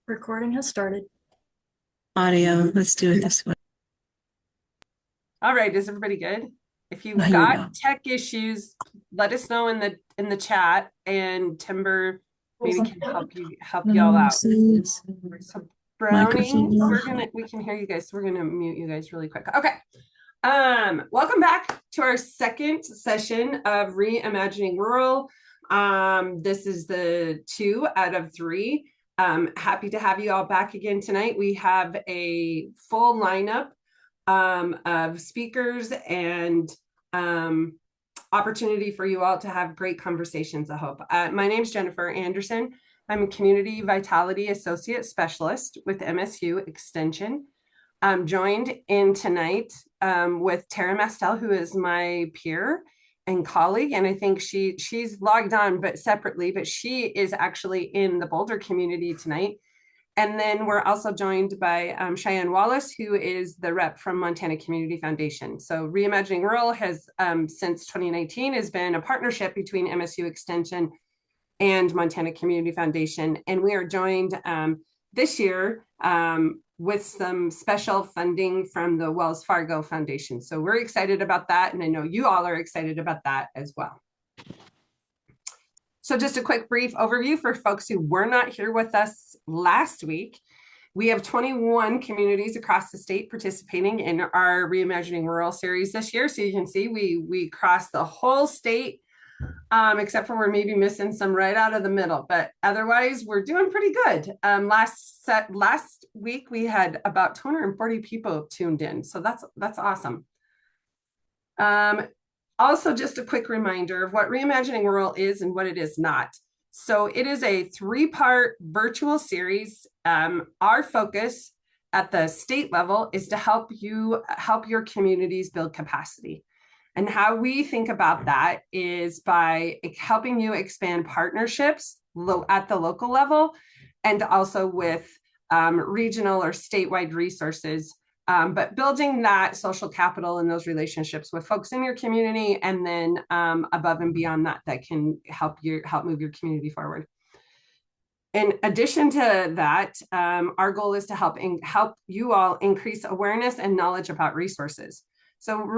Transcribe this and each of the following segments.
Recording has started. Audio. Let's do it this way. All right, is everybody good? If you've Here we got go. tech issues, let us know in the chat, and Timber maybe can help y'all out. So Brownie, we can hear you guys. So we're gonna mute you guys really quick. Okay. Welcome back to our second session of Reimagining Rural. This is the 2 out of 3. Happy to have you all back again tonight. We have a full lineup of speakers and opportunity for you all to have great conversations, I hope. My name is Jennifer Anderson. I'm a Community Vitality Associate Specialist with MSU Extension. I'm joined in tonight with Tara Mastel, who is my peer and colleague, and I think she's logged on but separately, but she is actually in the Boulder community tonight. And then we're also joined by Cheyenne Wallace, who is the rep from Montana Community Foundation. So Reimagining Rural has, since 2019, has been a partnership between MSU Extension and Montana Community Foundation. And we are joined this year with some special funding from the Wells Fargo Foundation. So we're excited about that. And I know you all are excited about that as well. So just a quick brief overview for folks who were not here with us last week. We have 21 communities across the state participating in our Reimagining Rural series this year. So you can see we crossed the whole state, except for we're maybe missing some right out of the middle, but otherwise we're doing pretty good. Last week we had about 240 people tuned in, so that's awesome. Also, just a quick reminder of what Reimagining Rural is and what it is not. So it is a 3-part virtual series. Our focus at the state level is to help your communities build capacity. And how we think about that is by helping you expand partnerships at the local level and also with regional or statewide resources, but building that social capital and those relationships with folks in your community, and then above and beyond that can help move your community forward. In addition to that, our goal is to help you all increase awareness and knowledge about resources. So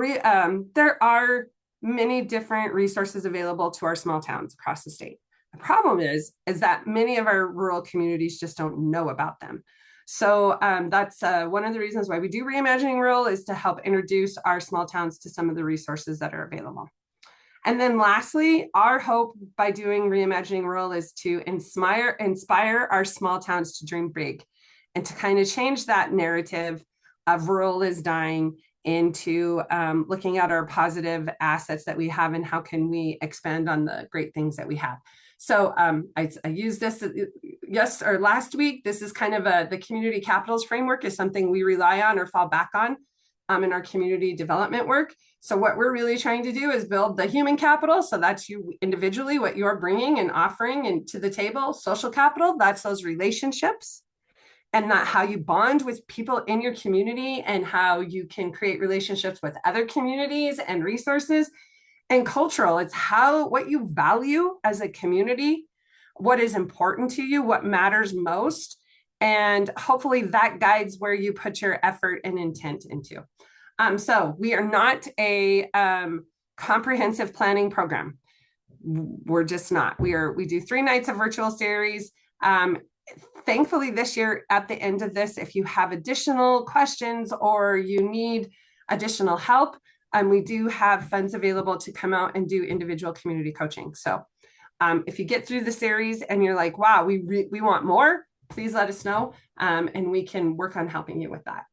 there are many different resources available to our small towns across the state. The problem is that many of our rural communities just don't know about them. So that's one of the reasons why we do Reimagining Rural, is to help introduce our small towns to some of the resources that are available. And then lastly, our hope by doing Reimagining Rural is to inspire our small towns to dream big and to kind of change that narrative of rural is dying into looking at our positive assets that we have and how can we expand on the great things that we have. So I used this last week. This is kind of the community capitals framework is something we rely on or fall back on in our community development work. So what we're really trying to do is build the human capital. So that's you individually, what you're bringing and offering and to the table. Social capital, that's those relationships, and not how you bond with people in your community and how you can create relationships with other communities and resources. And cultural, it's what you value as a community, what is important to you, what matters most. And hopefully that guides where you put your effort and intent into. So we are not a comprehensive planning program. We're just not. We do 3 nights of virtual series. Thankfully, this year, at the end of this, if you have additional questions or you need additional help, we do have funds available to come out and do individual community coaching. So if you get through the series and you're like, wow, we want more, please let us know, and we can work on helping you with that.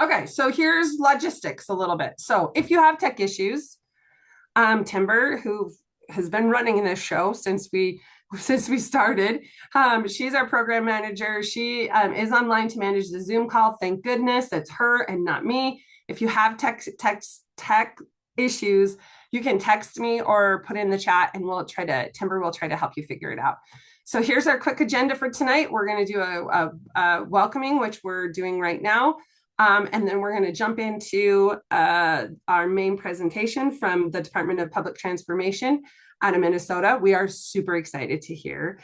Okay, so here's logistics a little bit. So if you have tech issues, Timber, who has been running this show since we started. She's our program manager. She is online to manage the Zoom call. Thank goodness it's her and not me. If you have tech issues, you can text me or put in the chat and Timber will try to help you figure it out. So here's our quick agenda for tonight. We're going to do a welcoming, which we're doing right now. And then we're going to jump into our main presentation from the Department of Public Transformation out of Minnesota. We are super excited to hear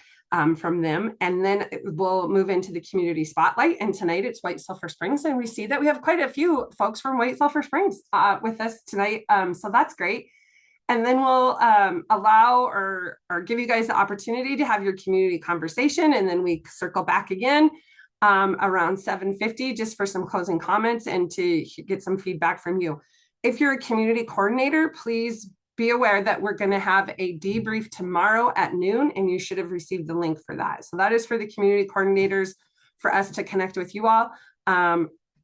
from them. And then we'll move into the community spotlight. And tonight it's White Sulphur Springs. And we see that we have quite a few folks from White Sulphur Springs with us tonight. So that's great. And then we'll allow or give you guys the opportunity to have your community conversation. And then we circle back again around 7:50 just for some closing comments and to get some feedback from you. If you're a community coordinator, please be aware that we're going to have a debrief tomorrow at noon, and you should have received the link for that. So that is for the community coordinators, for us to connect with you all,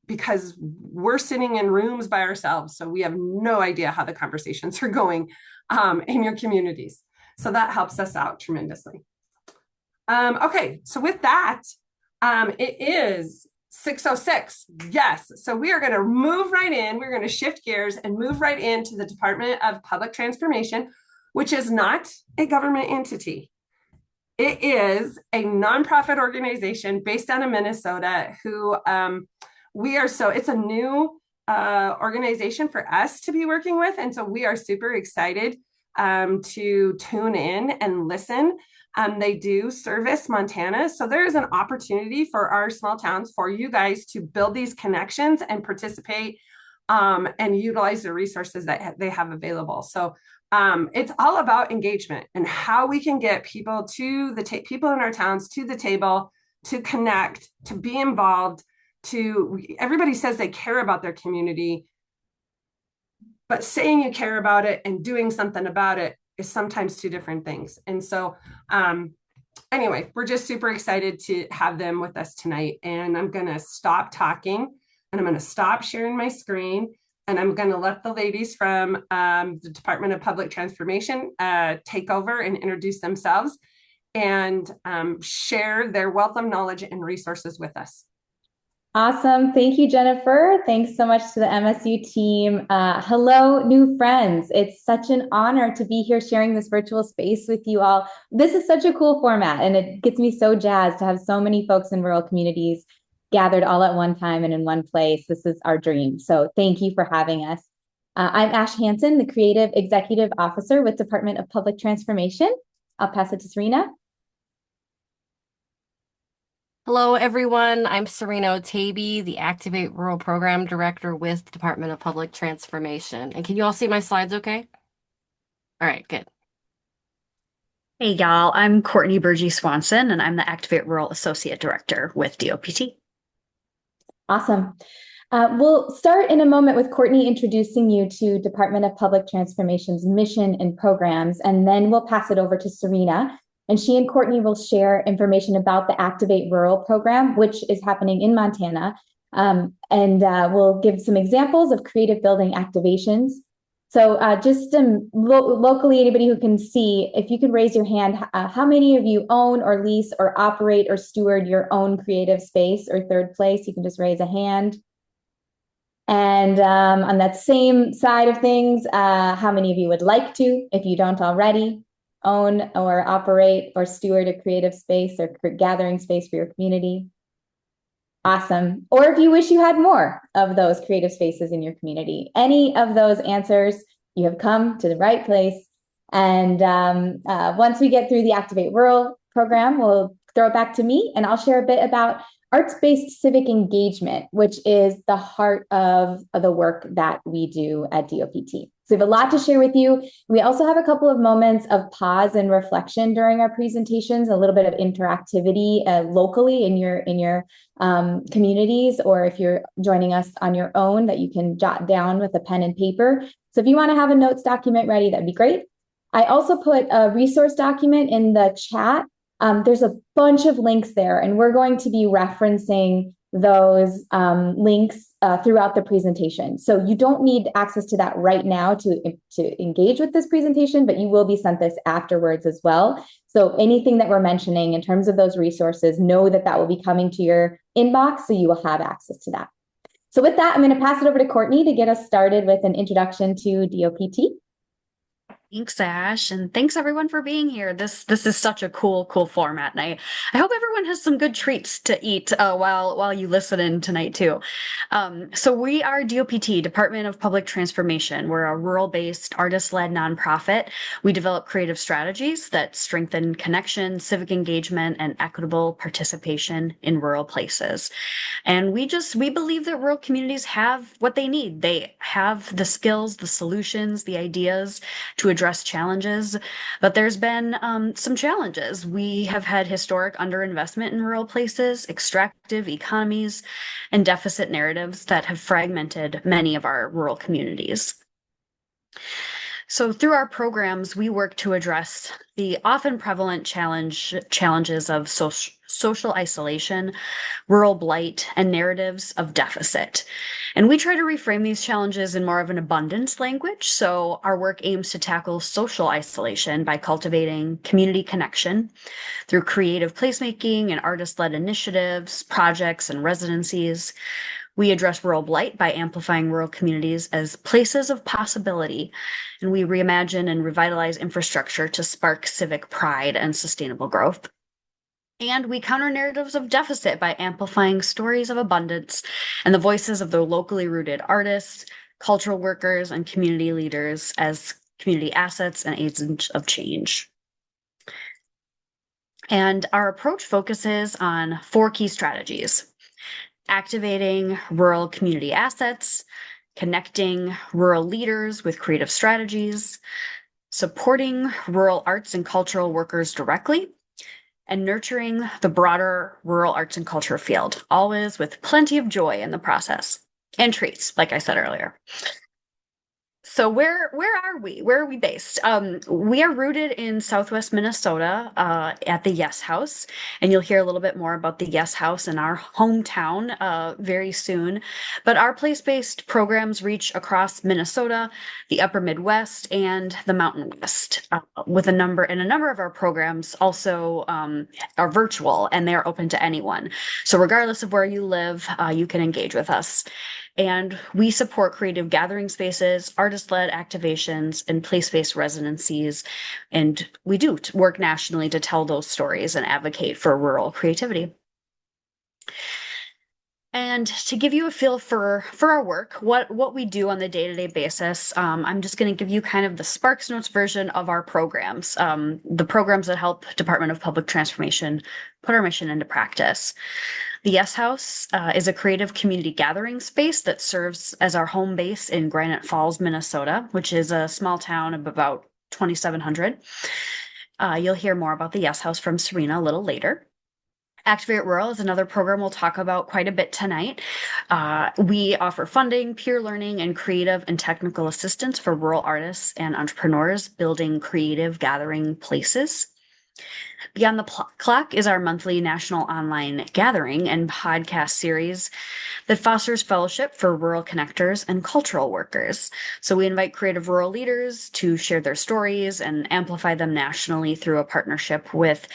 because we're sitting in rooms by ourselves. So we have no idea how the conversations are going in your communities. So that helps us out tremendously. Okay, so with that, it is 6:06. Yes. So we are going to move right in. We're going to shift gears and move right into the Department of Public Transformation, which is not a government entity. It is a nonprofit organization based out of Minnesota who it's a new organization for us to be working with. And so we are super excited to tune in and listen. They do service Montana. So there is an opportunity for our small towns, for you guys to build these connections and participate and utilize the resources that they have available. So it's all about engagement and how we can get people to the people in our towns to the table, to connect, to be involved, everybody says they care about their community, but saying you care about it and doing something about it is sometimes two different things. And so anyway, we're just super excited to have them with us tonight. And I'm going to stop talking and I'm going to stop sharing my screen. And I'm going to let the ladies from the Department of Public Transformation take over and introduce themselves and share their wealth of knowledge and resources with us. Awesome. Thank you, Jennifer. Thanks so much to the MSU team. Hello, new friends. It's such an honor to be here sharing this virtual space with you all. This is such a cool format, and it gets me so jazzed to have so many folks in rural communities gathered all at one time and in one place. This is our dream. So thank you for having us. I'm Ash Hansen, the Creative Executive Officer with Department of Public Transformation. I'll pass it to Serena. Hello, everyone. I'm Serena Otaby, the Activate Rural Program Director with the Department of Public Transformation. And can you all see my slides okay? All right, good. Hey, y'all. I'm Courtney Burgee Swanson, and I'm the Activate Rural Associate Director with DoPT. Awesome. We'll start in a moment with Courtney introducing you to Department of Public Transformation's mission and programs, and then we'll pass it over to Serena. And she and Courtney will share information about the Activate Rural program, which is happening in Montana. And we'll give some examples of creative building activations. So just locally, anybody who can see, if you could raise your hand, how many of you own or lease or operate or steward your own creative space or third place? You can just raise a hand. And on that same side of things, how many of you would like to, if you don't already, own or operate or steward a creative space or gathering space for your community? Awesome. Or if you wish you had more of those creative spaces in your community, any of those answers, you have come to the right place. And once we get through the Activate Rural program, we'll throw it back to me and I'll share a bit about arts-based civic engagement, which is the heart of the work that we do at DoPT. So we have a lot to share with you. We also have a couple of moments of pause and reflection during our presentations, a little bit of interactivity locally in your communities, or if you're joining us on your own, that you can jot down with a pen and paper. So if you want to have a notes document ready, that'd be great. I also put a resource document in the chat. There's a bunch of links there, and we're going to be referencing those links throughout the presentation. So you don't need access to that right now to engage with this presentation, but you will be sent this afterwards as well. So anything that we're mentioning in terms of those resources, know that that will be coming to your inbox, so you will have access to that. So with that, I'm going to pass it over to Courtney to get us started with an introduction to DoPT. Thanks, Ash, and thanks everyone for being here. This is such a cool format, and I hope everyone has some good treats to eat while you listen in tonight too. So we are DoPT, Department of Public Transformation. We're a rural-based, artist-led nonprofit. We develop creative strategies that strengthen connection, civic engagement, and equitable participation in rural places. And we believe that rural communities have what they need. They have the skills, the solutions, the ideas to address challenges. But there's been some challenges. We have had historic underinvestment in rural places, extractive economies, and deficit narratives that have fragmented many of our rural communities. So through our programs, we work to address the often prevalent challenges of social isolation, rural blight, and narratives of deficit. And we try to reframe these challenges in more of an abundance language. So our work aims to tackle social isolation by cultivating community connection through creative placemaking and artist-led initiatives, projects, and residencies. We address rural blight by amplifying rural communities as places of possibility, and we reimagine and revitalize infrastructure to spark civic pride and sustainable growth. And we counter narratives of deficit by amplifying stories of abundance and the voices of the locally rooted artists, cultural workers, and community leaders as community assets and agents of change. And our approach focuses on 4 key strategies: activating rural community assets, connecting rural leaders with creative strategies, supporting rural arts and cultural workers directly, and nurturing the broader rural arts and culture field, always with plenty of joy in the process and treats, like I said earlier. So where are we? Where are we based? We are rooted in Southwest Minnesota at the Yes House, and you'll hear a little bit more about the Yes House in our hometown very soon. But our place-based programs reach across Minnesota, the Upper Midwest, and the Mountain West. With a number of our programs also are virtual, and they are open to anyone. So regardless of where you live, you can engage with us. And we support creative gathering spaces, artist-led activations, and place-based residencies. And we do work nationally to tell those stories and advocate for rural creativity. And to give you a feel for our work, what we do on the day-to-day basis, I'm just going to give you kind of the Sparks Notes version of our programs, the programs that help Department of Public Transformation put our mission into practice. The Yes House is a creative community gathering space that serves as our home base in Granite Falls, Minnesota, which is a small town of about 2,700. You'll hear more about the Yes House from Serena a little later. Activate Rural is another program we'll talk about quite a bit tonight. We offer funding, peer learning, and creative and technical assistance for rural artists and entrepreneurs building creative gathering places. Beyond the Clock is our monthly national online gathering and podcast series that fosters fellowship for rural connectors and cultural workers. So we invite creative rural leaders to share their stories and amplify them nationally through a partnership with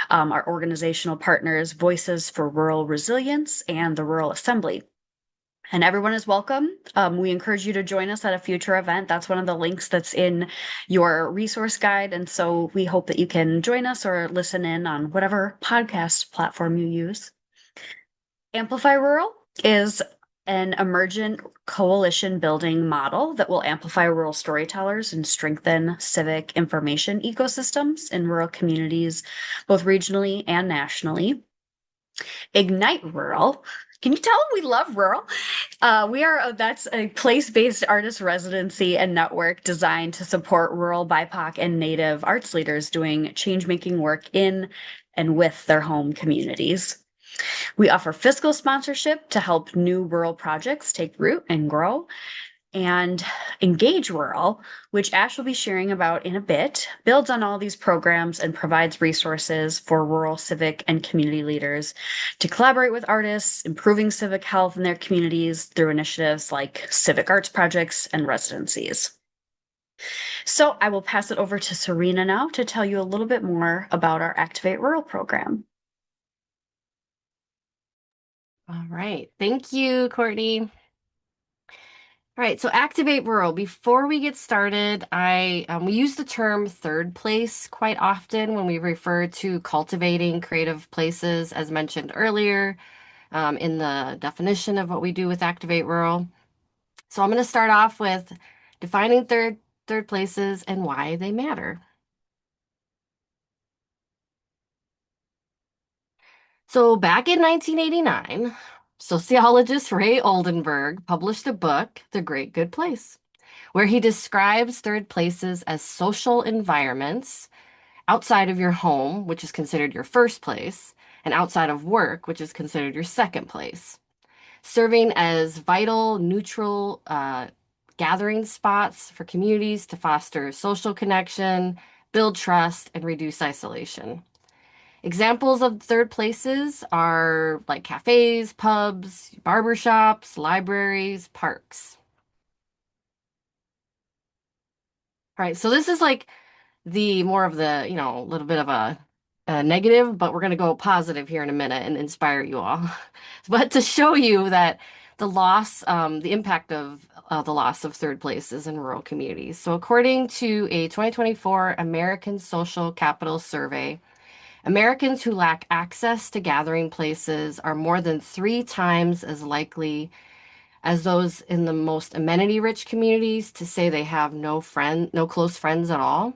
our organizational partners, Voices for Rural Resilience and the Rural Assembly. And everyone is welcome. We encourage you to join us at a future event. That's one of the links that's in your resource guide. And so we hope that you can join us or listen in on whatever podcast platform you use. Amplify Rural is an emergent coalition building model that will amplify rural storytellers and strengthen civic information ecosystems in rural communities, both regionally and nationally. Ignite Rural. Can you tell them we love rural? That's a place-based artist residency and network designed to support rural BIPOC and Native arts leaders doing change-making work in and with their home communities. We offer fiscal sponsorship to help new rural projects take root and grow. And Engage Rural, which Ash will be sharing about in a bit, builds on all these programs and provides resources for rural civic and community leaders to collaborate with artists, improving civic health in their communities through initiatives like civic arts projects and residencies. So I will pass it over to Serena now to tell you a little bit more about our Activate Rural program. All right. Thank you, Courtney. All right, so Activate Rural. Before we get started, we use the term third place quite often when we refer to cultivating creative places, as mentioned earlier, in the definition of what we do with Activate Rural. So I'm going to start off with defining third places and why they matter. So back in 1989, sociologist Ray Oldenburg published a book, The Great Good Place, where he describes third places as social environments outside of your home, which is considered your first place, and outside of work, which is considered your second place, serving as vital, neutral gathering spots for communities to foster social connection, build trust, and reduce isolation. Examples of third places are like cafes, pubs, barbershops, libraries, parks. All right, so this is like the more of the, a little bit of a negative, but we're going to go positive here in a minute and inspire you all. But to show you that the impact of the loss of third places in rural communities. So according to a 2024 American Social Capital Survey, Americans who lack access to gathering places are more than 3 times as likely as those in the most amenity-rich communities to say they have no close friends at all.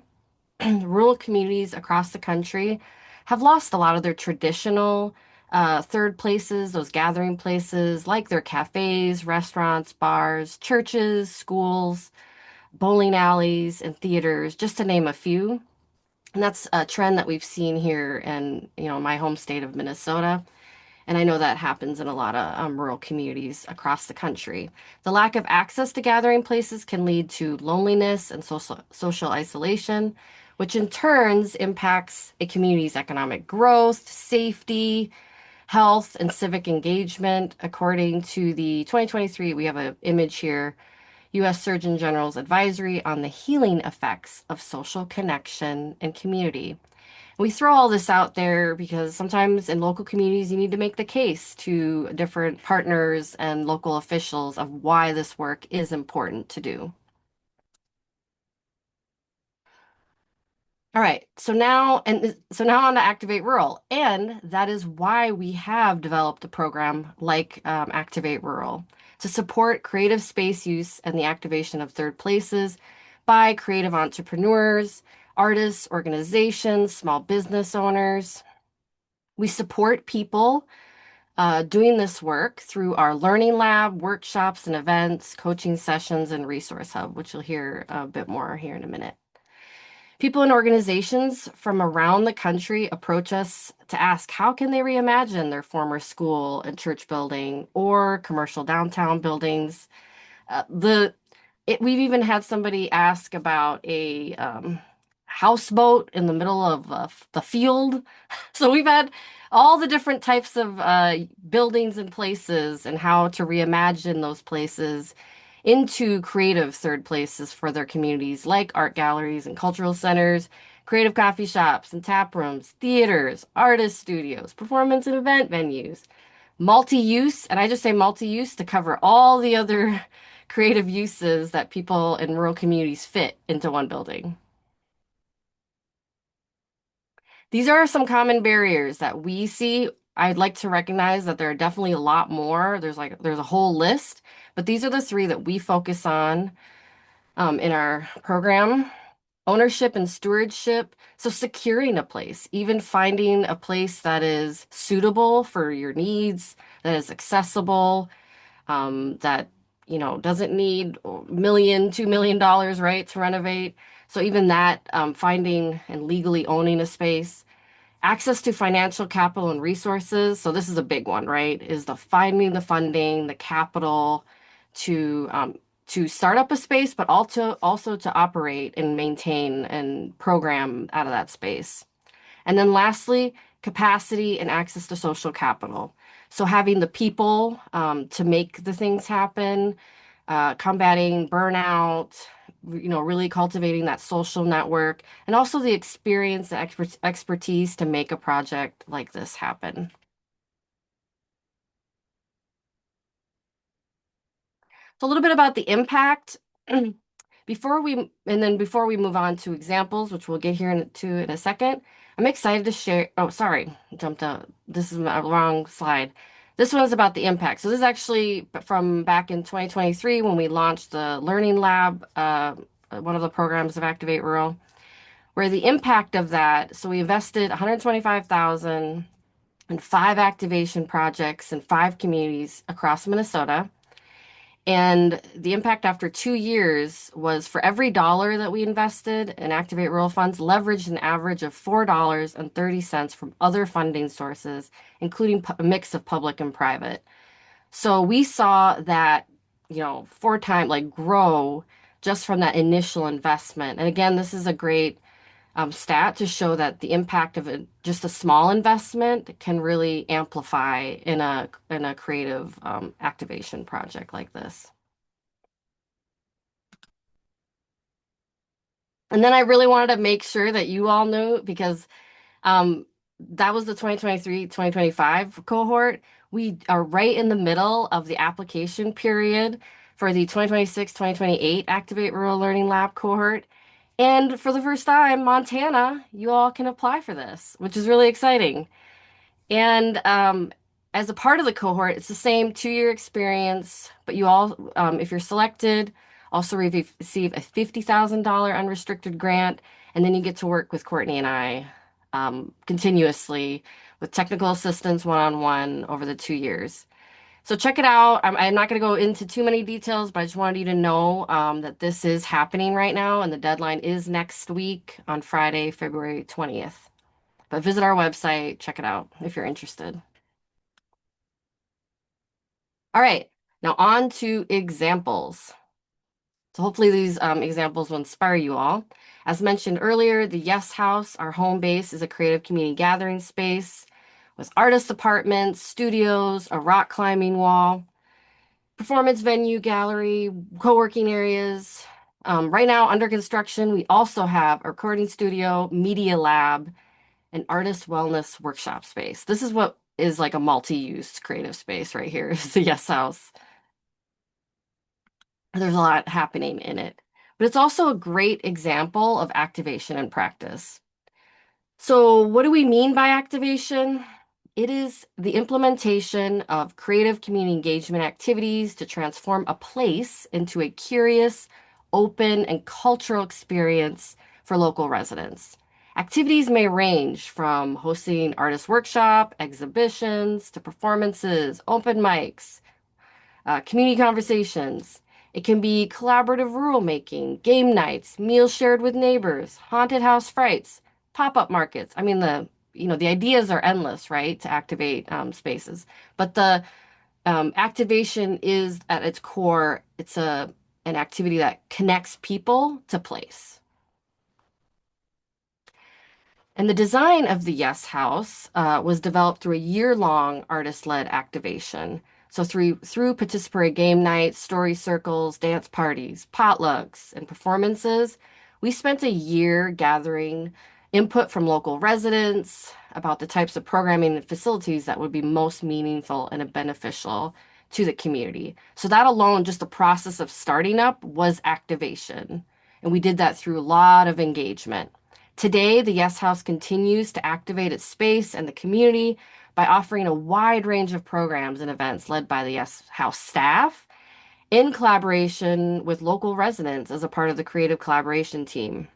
Rural communities across the country have lost a lot of their traditional third places, those gathering places, like their cafes, restaurants, bars, churches, schools, bowling alleys, and theaters, just to name a few. And that's a trend that we've seen here in, my home state of Minnesota. And I know that happens in a lot of rural communities across the country. The lack of access to gathering places can lead to loneliness and social isolation, which in turns impacts a community's economic growth, safety, health, and civic engagement. According to the 2023, we have an image here, U.S. Surgeon General's advisory on the healing effects of social connection and community. We throw all this out there because sometimes in local communities, you need to make the case to different partners and local officials of why this work is important to do. All right, so now on to Activate Rural, and that is why we have developed a program like Activate Rural to support creative space use and the activation of third places by creative entrepreneurs, artists, organizations, small business owners. We support people doing this work through our Learning Lab, workshops and events, coaching sessions, and Resource Hub, which you'll hear a bit more here in a minute. People and organizations from around the country approach us to ask how can they reimagine their former school and church building or commercial downtown buildings. We've even had somebody ask about a houseboat in the middle of the field. So we've had all the different types of buildings and places and how to reimagine those places into creative third places for their communities, like art galleries and cultural centers, creative coffee shops and tap rooms, theaters, artist studios, performance and event venues, multi-use, and I just say multi-use to cover all the other creative uses that people in rural communities fit into one building. These are some common barriers that we see. I'd like to recognize that there are definitely a lot more. There's a whole list, but these are the 3 that we focus on in our program. Ownership and stewardship. So securing a place, even finding a place that is suitable for your needs, that is accessible, that, doesn't need $2 million, right, to renovate. So even that, finding and legally owning a space. Access to financial capital and resources. So this is a big one, right? Is finding the funding, the capital to start up a space, but also to operate and maintain and program out of that space. And then lastly, capacity and access to social capital. So having the people to make the things happen, combating burnout, really cultivating that social network, and also the experience, the expertise to make a project like this happen. So a little bit about the impact. Before we move on to examples, which we'll get here in a second, I'm excited to share. Oh, sorry, jumped out. This is my wrong slide. This one is about the impact. So this is actually from back in 2023 when we launched the Learning Lab, one of the programs of Activate Rural, where the impact of that. So we invested 125,000 in 5 activation projects in 5 communities across Minnesota. And the impact after 2 years was for every dollar that we invested in Activate Rural funds, leveraged an average of $4.30 from other funding sources, including a mix of public and private. So we saw that, 4 times like grow just from that initial investment. And again, this is a great stat to show that the impact of just a small investment can really amplify in a creative activation project like this. And then I really wanted to make sure that you all knew, because that was the 2023-2025 cohort. We are right in the middle of the application period for the 2026-2028 Activate Rural Learning Lab cohort. And for the first time, Montana, you all can apply for this, which is really exciting. And as a part of the cohort, it's the same 2-year experience, but you all, if you're selected, also receive a $50,000 unrestricted grant, and then you get to work with Courtney and I continuously with technical assistance one-on-one over the 2 years. So check it out. I'm not going to go into too many details, but I just wanted you to know that this is happening right now, and the deadline is next week on Friday, February 20th. But visit our website, check it out if you're interested. All right, now on to examples. So hopefully these examples will inspire you all. As mentioned earlier, the Yes House, our home base, is a creative community gathering space with artist apartments, studios, a rock climbing wall, performance venue, gallery, co-working areas. Right now, under construction, we also have a recording studio, media lab, an artist wellness workshop space. This is what is like a multi-use creative space right here, is the Yes House. There's a lot happening in it, but it's also a great example of activation in practice. So what do we mean by activation? It is the implementation of creative community engagement activities to transform a place into a curious, open, and cultural experience for local residents. Activities may range from hosting artist workshop, exhibitions, to performances, open mics, community conversations. It can be collaborative rural making, game nights, meals shared with neighbors, haunted house frights, pop-up markets. I mean, the ideas are endless, right, to activate spaces. But the activation is at its core, it's an activity that connects people to place. And the design of the Yes House was developed through a year-long artist-led activation. So through participatory game nights, story circles, dance parties, potlucks, and performances, we spent a year gathering input from local residents about the types of programming and facilities that would be most meaningful and beneficial to the community. So that alone, just the process of starting up, was activation. And we did that through a lot of engagement. Today, the Yes House continues to activate its space and the community by offering a wide range of programs and events led by the Yes House staff in collaboration with local residents as a part of the creative collaboration team.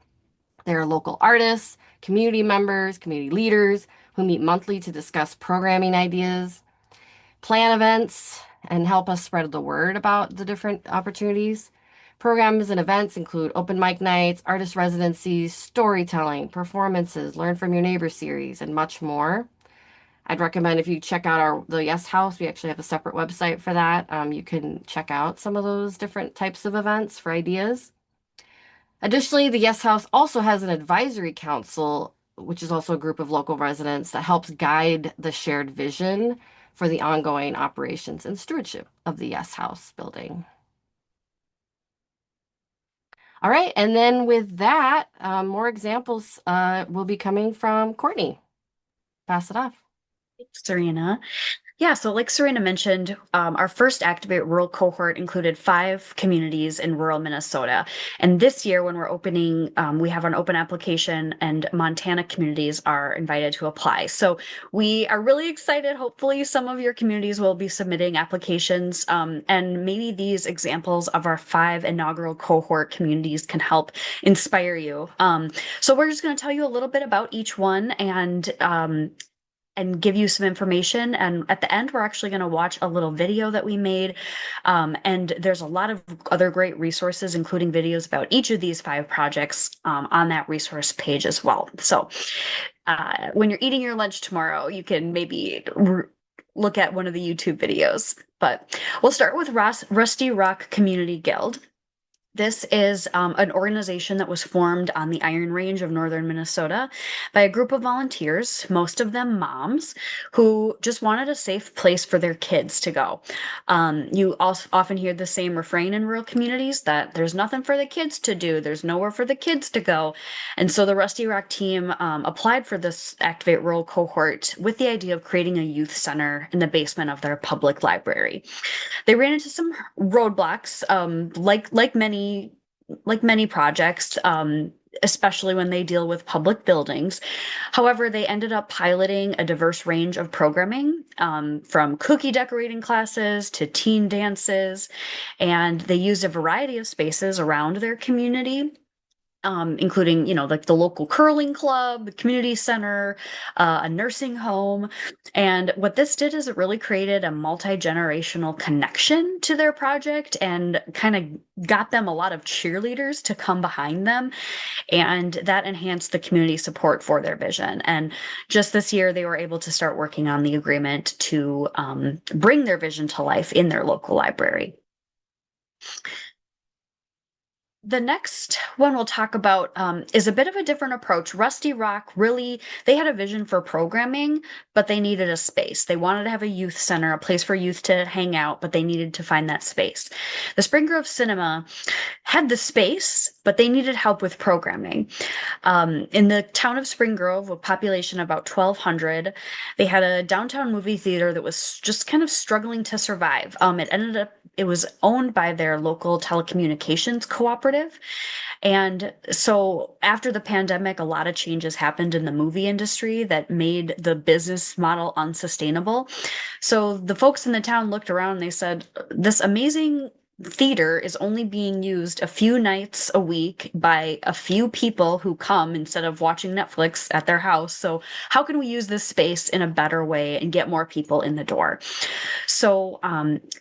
There are local artists, community members, community leaders who meet monthly to discuss programming ideas, plan events, and help us spread the word about the different opportunities. Programs and events include open mic nights, artist residencies, storytelling, performances, Learn from Your Neighbor series, and much more. I'd recommend if you check out the Yes House, we actually have a separate website for that. You can check out some of those different types of events for ideas. Additionally, the Yes House also has an advisory council, which is also a group of local residents that helps guide the shared vision for the ongoing operations and stewardship of the Yes House building. All right, and then with that, more examples will be coming from Courtney. Pass it off. Thanks, Serena. Yeah, so like Serena mentioned, our first Activate Rural cohort included 5 communities in rural Minnesota. And this year, when we're opening, we have an open application, and Montana communities are invited to apply. So we are really excited. Hopefully, some of your communities will be submitting applications, and maybe these examples of our 5 inaugural cohort communities can help inspire you. So we're just going to tell you a little bit about each one, and give you some information. And at the end, we're actually going to watch a little video that we made. And there's a lot of other great resources, including videos about each of these 5 projects on that resource page as well. So when you're eating your lunch tomorrow, you can maybe look at one of the YouTube videos. But we'll start with Rusty Rock Community Guild. This is an organization that was formed on the Iron Range of northern Minnesota by a group of volunteers, most of them moms, who just wanted a safe place for their kids to go. You also often hear the same refrain in rural communities that there's nothing for the kids to do, there's nowhere for the kids to go. And so the Rusty Rock team applied for this Activate Rural cohort with the idea of creating a youth center in the basement of their public library. They ran into some roadblocks, like many projects, especially when they deal with public buildings. However, they ended up piloting a diverse range of programming, from cookie decorating classes to teen dances, and they used a variety of spaces around their community. Including, like the local curling club, the community center, a nursing home. And what this did is it really created a multi-generational connection to their project and kind of got them a lot of cheerleaders to come behind them. And that enhanced the community support for their vision. And just this year, they were able to start working on the agreement to bring their vision to life in their local library. The next one we'll talk about is a bit of a different approach. Rusty Rock they had a vision for programming, but they needed a space. They wanted to have a youth center, a place for youth to hang out, but they needed to find that space. The Spring Grove Cinema had the space, but they needed help with programming. In the town of Spring Grove, with population about 1,200, they had a downtown movie theater that was just kind of struggling to survive. It was owned by their local telecommunications cooperative. And so after the pandemic, a lot of changes happened in the movie industry that made the business model unsustainable. So the folks in the town looked around and they said, this amazing theater is only being used a few nights a week by a few people who come instead of watching Netflix at their house. So how can we use this space in a better way and get more people in the door? So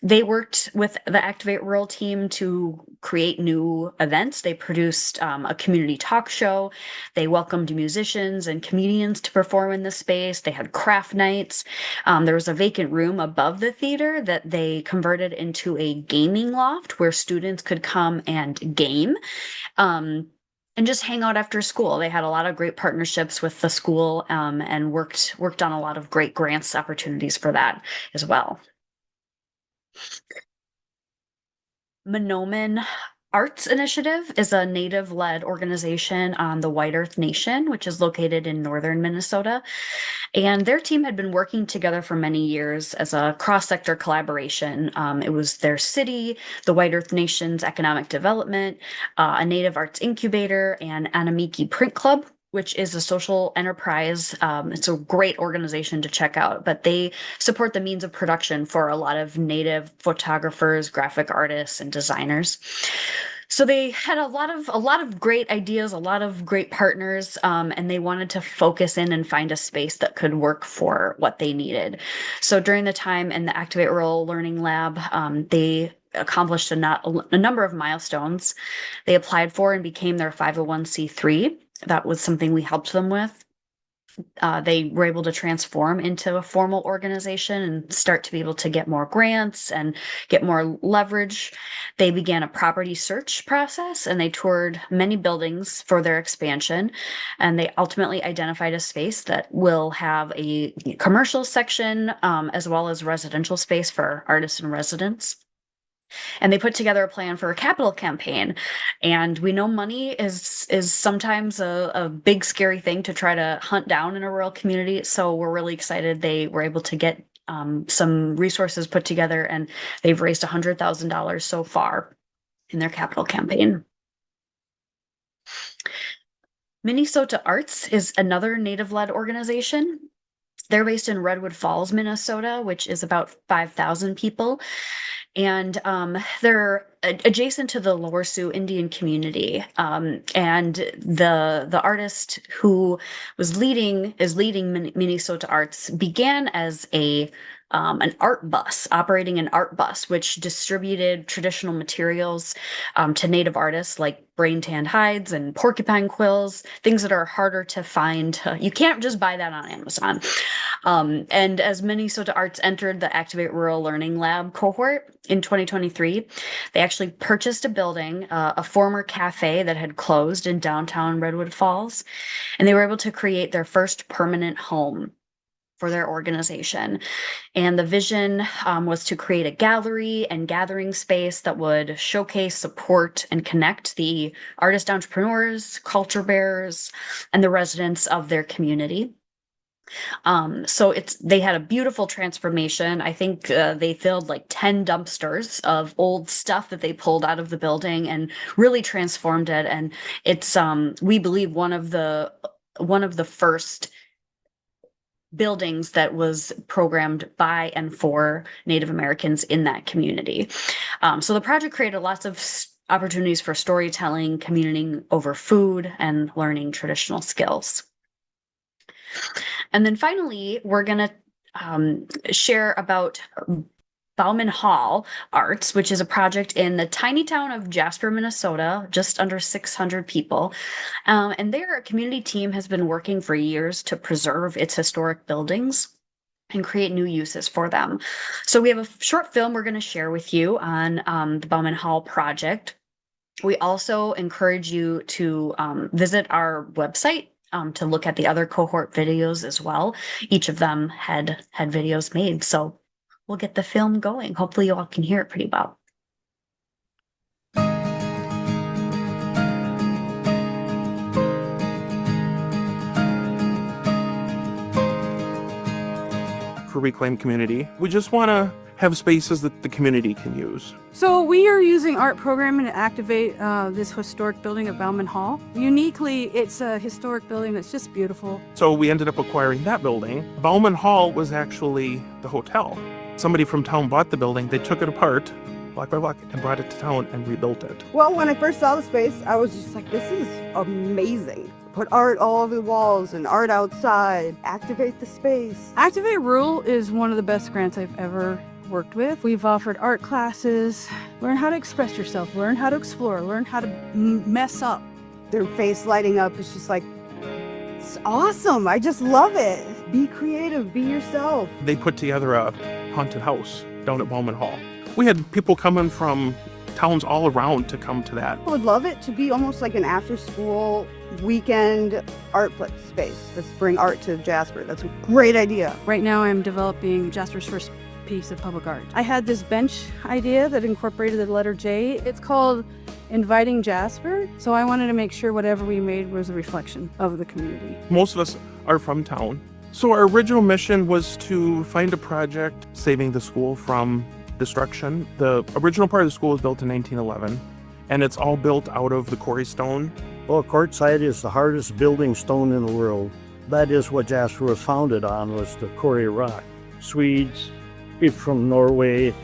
they worked with the Activate Rural team to create new events. They produced a community talk show. They welcomed musicians and comedians to perform in the space. They had craft nights. There was a vacant room above the theater that they converted into a gaming loft where students could come and game. And just hang out after school. They had a lot of great partnerships with the school, and worked on a lot of great grants opportunities for that as well. Monoman Arts Initiative is a Native-led organization on the White Earth Nation, which is located in northern Minnesota. And their team had been working together for many years as a cross-sector collaboration. It was their city, the White Earth Nation's economic development, a Native Arts incubator, and Anamiki Print Club, which is a social enterprise. It's a great organization to check out, but they support the means of production for a lot of Native photographers, graphic artists, and designers. So they had a lot of great ideas, a lot of great partners, and they wanted to focus in and find a space that could work for what they needed. So during the time in the Activate Rural Learning Lab, they accomplished a number of milestones. They applied for and became their 501c3. That was something we helped them with. They were able to transform into a formal organization and start to be able to get more grants and get more leverage. They began a property search process and they toured many buildings for their expansion. And they ultimately identified a space that will have a commercial section, as well as residential space for artists and residents. And they put together a plan for a capital campaign. And we know money is sometimes a big, scary thing to try to hunt down in a rural community. So we're really excited they were able to get some resources put together, and they've raised $100,000 so far in their capital campaign. Minnesota Arts is another Native-led organization. They're based in Redwood Falls, Minnesota, which is about 5,000 people. And they're adjacent to the Lower Sioux Indian community. And the artist who is leading Minnesota Arts began as an art bus, operating an art bus, which distributed traditional materials to Native artists like brain tanned hides and porcupine quills, things that are harder to find. You can't just buy that on Amazon. And as Minnesota Arts entered the Activate Rural Learning Lab cohort in 2023, they actually purchased a building, a former cafe that had closed in downtown Redwood Falls, and they were able to create their first permanent home for their organization. And the vision was to create a gallery and gathering space that would showcase, support, and connect the artist entrepreneurs, culture bearers, and the residents of their community. So they had a beautiful transformation. I think they filled like 10 dumpsters of old stuff that they pulled out of the building and really transformed it. And it's we believe one of the first buildings that was programmed by and for Native Americans in that community. So the project created lots of opportunities for storytelling, communing over food, and learning traditional skills. And then finally, we're going to share about Bauman Hall Arts, which is a project in the tiny town of Jasper, Minnesota, just under 600 people. And their community team has been working for years to preserve its historic buildings and create new uses for them. So we have a short film we're going to share with you on the Bauman Hall project. We also encourage you to visit our website to look at the other cohort videos as well. Each of them had videos made. So we'll get the film going. Hopefully you all can hear it pretty well. For Reclaim Community, we just want to have spaces that the community can use. So we are using art programming to activate this historic building at Bauman Hall. Uniquely, it's a historic building that's just beautiful. So we ended up acquiring that building. Bauman Hall was actually the hotel. Somebody from town bought the building, they took it apart, block by block, and brought it to town and rebuilt it. Well, when I first saw the space, I was just like, this is amazing. Put art all over the walls and art outside, activate the space. Activate Rural is one of the best grants I've ever worked with. We've offered art classes, learn how to express yourself, learn how to explore, learn how to mess up. Their face lighting up is just like, it's awesome. I just love it. Be creative, be yourself. They put together a haunted house down at Bauman Hall. We had people coming from towns all around to come to that. I would love it to be almost like an after-school weekend art space. Let's bring art to Jasper. That's a great idea. Right now I'm developing Jasper's first piece of public art. I had this bench idea that incorporated the letter J. It's called Inviting Jasper. So I wanted to make sure whatever we made was a reflection of the community. Most of us are from town. So our original mission was to find a project saving the school from destruction. The original part of the school was built in 1911, and it's all built out of the quarry stone. Well, quartzite is the hardest building stone in the world. That is what Jasper was founded on, was the quarry rock. Swedes, people from Norway,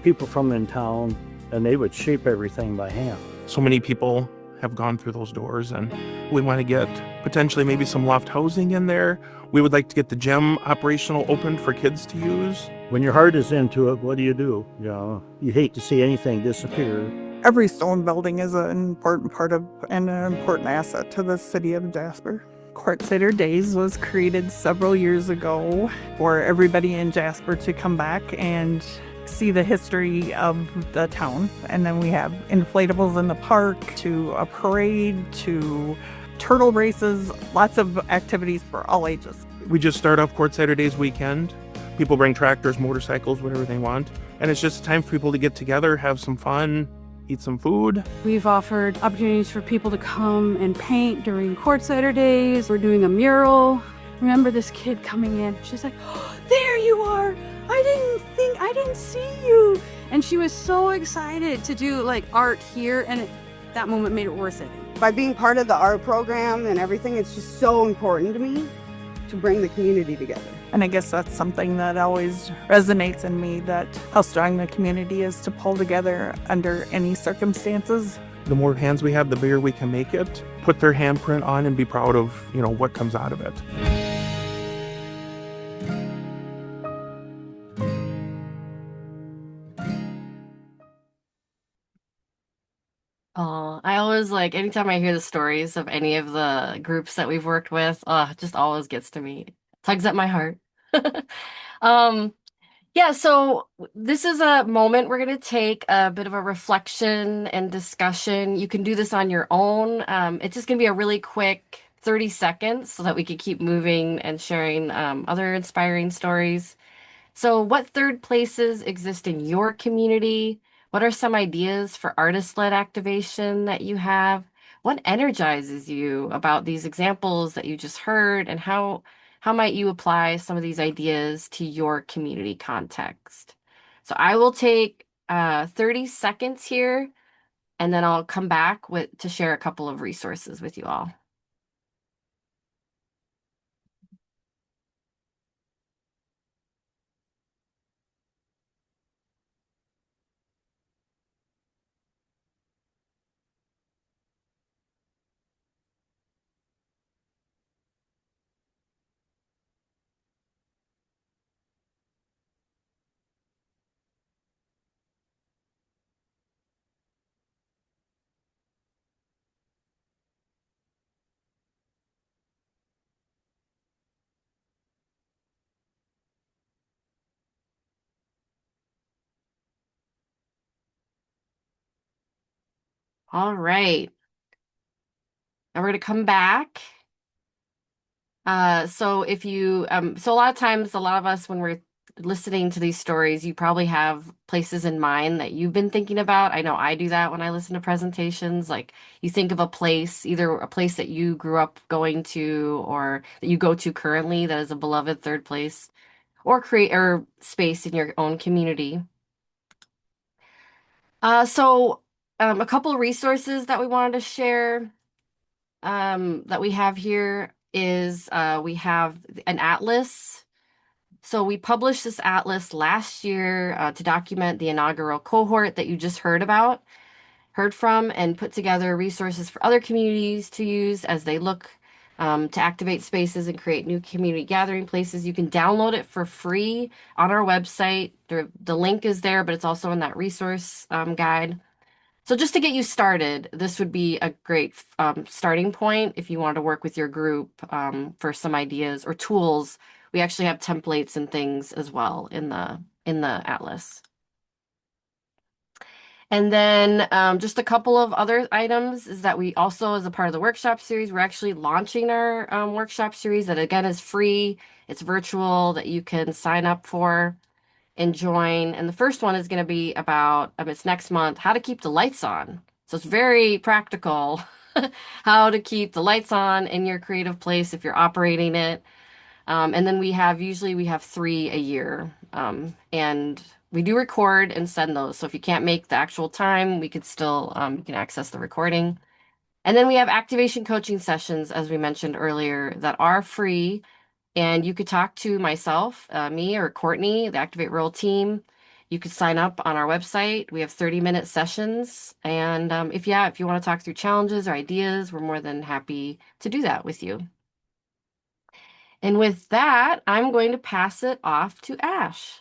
people from in town, and they would shape everything by hand. So many people have gone through those doors, and we want to get potentially maybe some loft housing in there. We would like to get the gym operational open for kids to use. When your heart is into it, what do? You know, you hate to see anything disappear. Every stone building is an important part of and an important asset to the city of Jasper. Quartzitter Days was created several years ago for everybody in Jasper to come back and see the history of the town. And then we have inflatables in the park, to a parade, to turtle races, lots of activities for all ages. We just start off Quartzitter Days weekend. People bring tractors, motorcycles, whatever they want. And it's just time for people to get together, have some fun, eat some food. We've offered opportunities for people to come and paint during Quartzitter Days. We're doing a mural. Remember this kid coming in, she's like, oh, there you are. I I didn't see you. And she was so excited to do like art here, and that moment made it worth it. By being part of the art program and everything, it's just so important to me to bring the community together. And I guess that's something that always resonates in me, that how strong the community is to pull together under any circumstances. The more hands we have, the bigger we can make it, put their handprint on and be proud of, what comes out of it. Oh, I always like anytime I hear the stories of any of the groups that we've worked with, it just always gets to me. Tugs at my heart. Um, yeah, so this is a moment we're going to take a bit of a reflection and discussion. You can do this on your own. It's just going to be a really quick 30 seconds so that we can keep moving and sharing other inspiring stories. So, what third places exist in your community? What are some ideas for artist-led activation that you have? What energizes you about these examples that you just heard, and how might you apply some of these ideas to your community context? So I will take 30 seconds here, and then I'll come back to share a couple of resources with you all. All right. Now we're going to come back. So if you, so a lot of times, a lot of us, when we're listening to these stories, you probably have places in mind that you've been thinking about. I know I do that when I listen to presentations. Like you think of a place, either a place that you grew up going to or that you go to currently that is a beloved third place, or create or space in your own community. So a couple of resources that we wanted to share that we have here is we have an atlas. So we published this atlas last year to document the inaugural cohort that you just heard from, and put together resources for other communities to use as they look to activate spaces and create new community gathering places. You can download it for free on our website. The link is there, but it's also in that resource guide. So just to get you started, this would be a great starting point if you want to work with your group for some ideas or tools. We actually have templates and things as well in the atlas. And then just a couple of other items is that we also, as a part of the workshop series, we're actually launching our workshop series that, again, is free. It's virtual, that you can sign up for and join. And the first one is going to be about, it's next month, how to keep the lights on. So it's very practical, how to keep the lights on in your creative place if you're operating it. And then we have 3 a year. And we do record and send those. So if you can't make the actual time, we could still, you can access the recording. And then we have activation coaching sessions, as we mentioned earlier, that are free. And you could talk to myself, me, or Courtney, the Activate Rural team. You could sign up on our website. We have 30-minute sessions. And if you want to talk through challenges or ideas, we're more than happy to do that with you. And with that, I'm going to pass it off to Ash.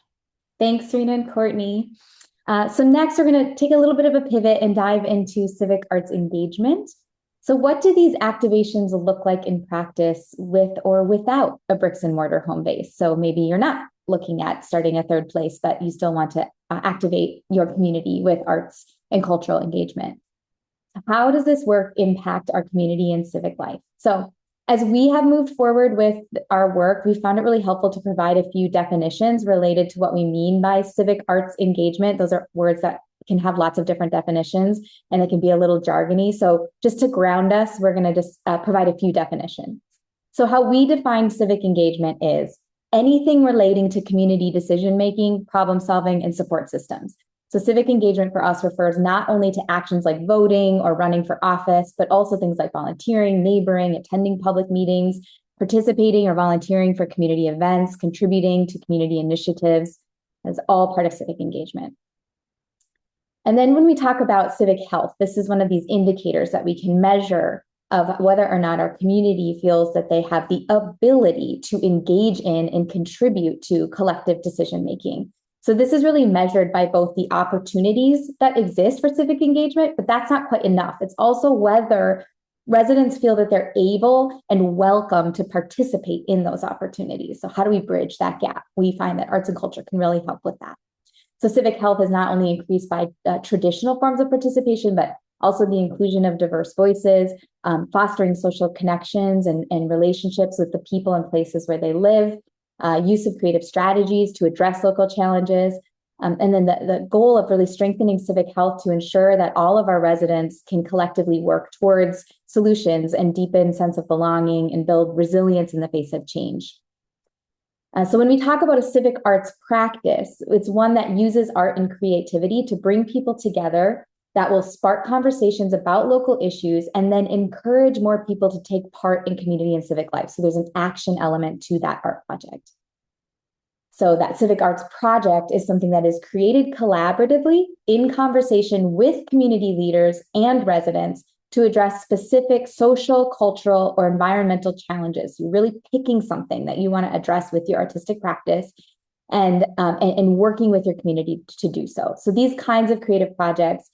Thanks, Serena and Courtney. So next, we're going to take a little bit of a pivot and dive into civic arts engagement. So what do these activations look like in practice with or without a bricks and mortar home base? So maybe you're not looking at starting a third place, but you still want to activate your community with arts and cultural engagement. How does this work impact our community and civic life? So as we have moved forward with our work, we found it really helpful to provide a few definitions related to what we mean by civic arts engagement. Those are words that can have lots of different definitions, and they can be a little jargony. So just to ground us, we're going to just provide a few definitions. So how we define civic engagement is anything relating to community decision-making, problem-solving, and support systems. So civic engagement for us refers not only to actions like voting or running for office, but also things like volunteering, neighboring, attending public meetings, participating or volunteering for community events, contributing to community initiatives. That's all part of civic engagement. And then when we talk about civic health, this is one of these indicators that we can measure of whether or not our community feels that they have the ability to engage in and contribute to collective decision-making. So this is really measured by both the opportunities that exist for civic engagement, but that's not quite enough. It's also whether residents feel that they're able and welcome to participate in those opportunities. So how do we bridge that gap? We find that arts and culture can really help with that. So civic health is not only increased by traditional forms of participation, but also the inclusion of diverse voices, fostering social connections and relationships with the people and places where they live, use of creative strategies to address local challenges, and then the goal of really strengthening civic health to ensure that all of our residents can collectively work towards solutions and deepen sense of belonging and build resilience in the face of change. So when we talk about a civic arts practice, it's one that uses art and creativity to bring people together, that will spark conversations about local issues and then encourage more people to take part in community and civic life. So there's an action element to that art project. So that civic arts project is something that is created collaboratively in conversation with community leaders and residents to address specific social, cultural, or environmental challenges. You're really picking something that you want to address with your artistic practice and working with your community to do so. So these kinds of creative projects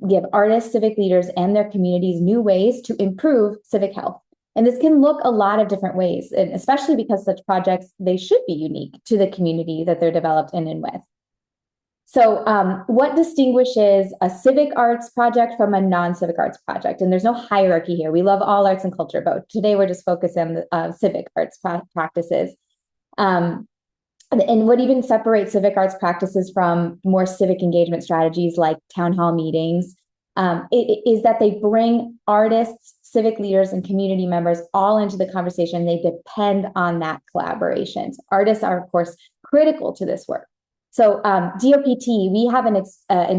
give artists, civic leaders, and their communities new ways to improve civic health. And this can look a lot of different ways, and especially because such projects, they should be unique to the community that they're developed in and with. So what distinguishes a civic arts project from a non-civic arts project? And there's no hierarchy here. We love all arts and culture, but today we're just focusing on civic arts practices. And what even separates civic arts practices from more civic engagement strategies like town hall meetings is that they bring artists, civic leaders, and community members all into the conversation. They depend on that collaboration. So artists are, of course, critical to this work. So DoPT, we have an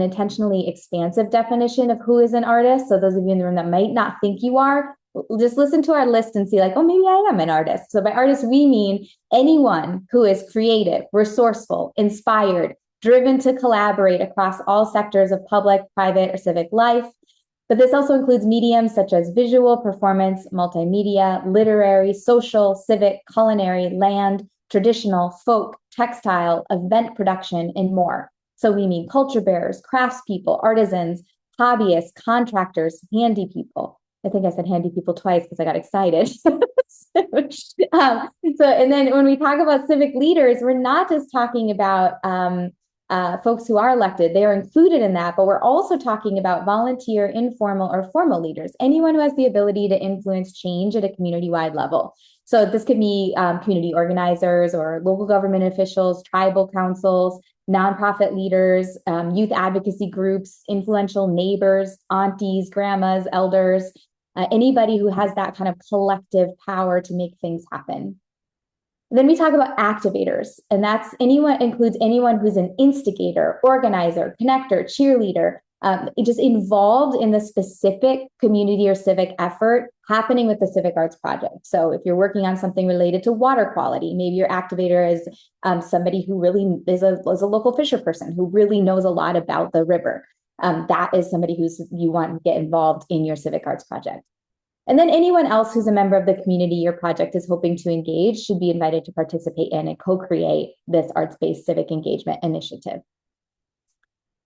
intentionally expansive definition of who is an artist. So those of you in the room that might not think you are, just listen to our list and see like, oh, maybe I am an artist. So by artist, we mean anyone who is creative, resourceful, inspired, driven to collaborate across all sectors of public, private, or civic life. But this also includes mediums such as visual, performance, multimedia, literary, social, civic, culinary, land, traditional, folk, textile, event production, and more. So we mean culture bearers, craftspeople, artisans, hobbyists, contractors, handy people. I think I said handy people twice because I got excited. And then when we talk about civic leaders, we're not just talking about folks who are elected. They are included in that, but we're also talking about volunteer, informal, or formal leaders, anyone who has the ability to influence change at a community-wide level. So this could be community organizers or local government officials, tribal councils, nonprofit leaders, youth advocacy groups, influential neighbors, aunties, grandmas, elders, anybody who has that kind of collective power to make things happen. Then we talk about activators, and that's includes anyone who's an instigator, organizer, connector, cheerleader, just involved in the specific community or civic effort happening with the civic arts project. So if you're working on something related to water quality, maybe your activator is somebody who really is a local fisher person who really knows a lot about the river. That is somebody you want to get involved in your civic arts project. And then anyone else who's a member of the community your project is hoping to engage should be invited to participate in and co-create this arts-based civic engagement initiative.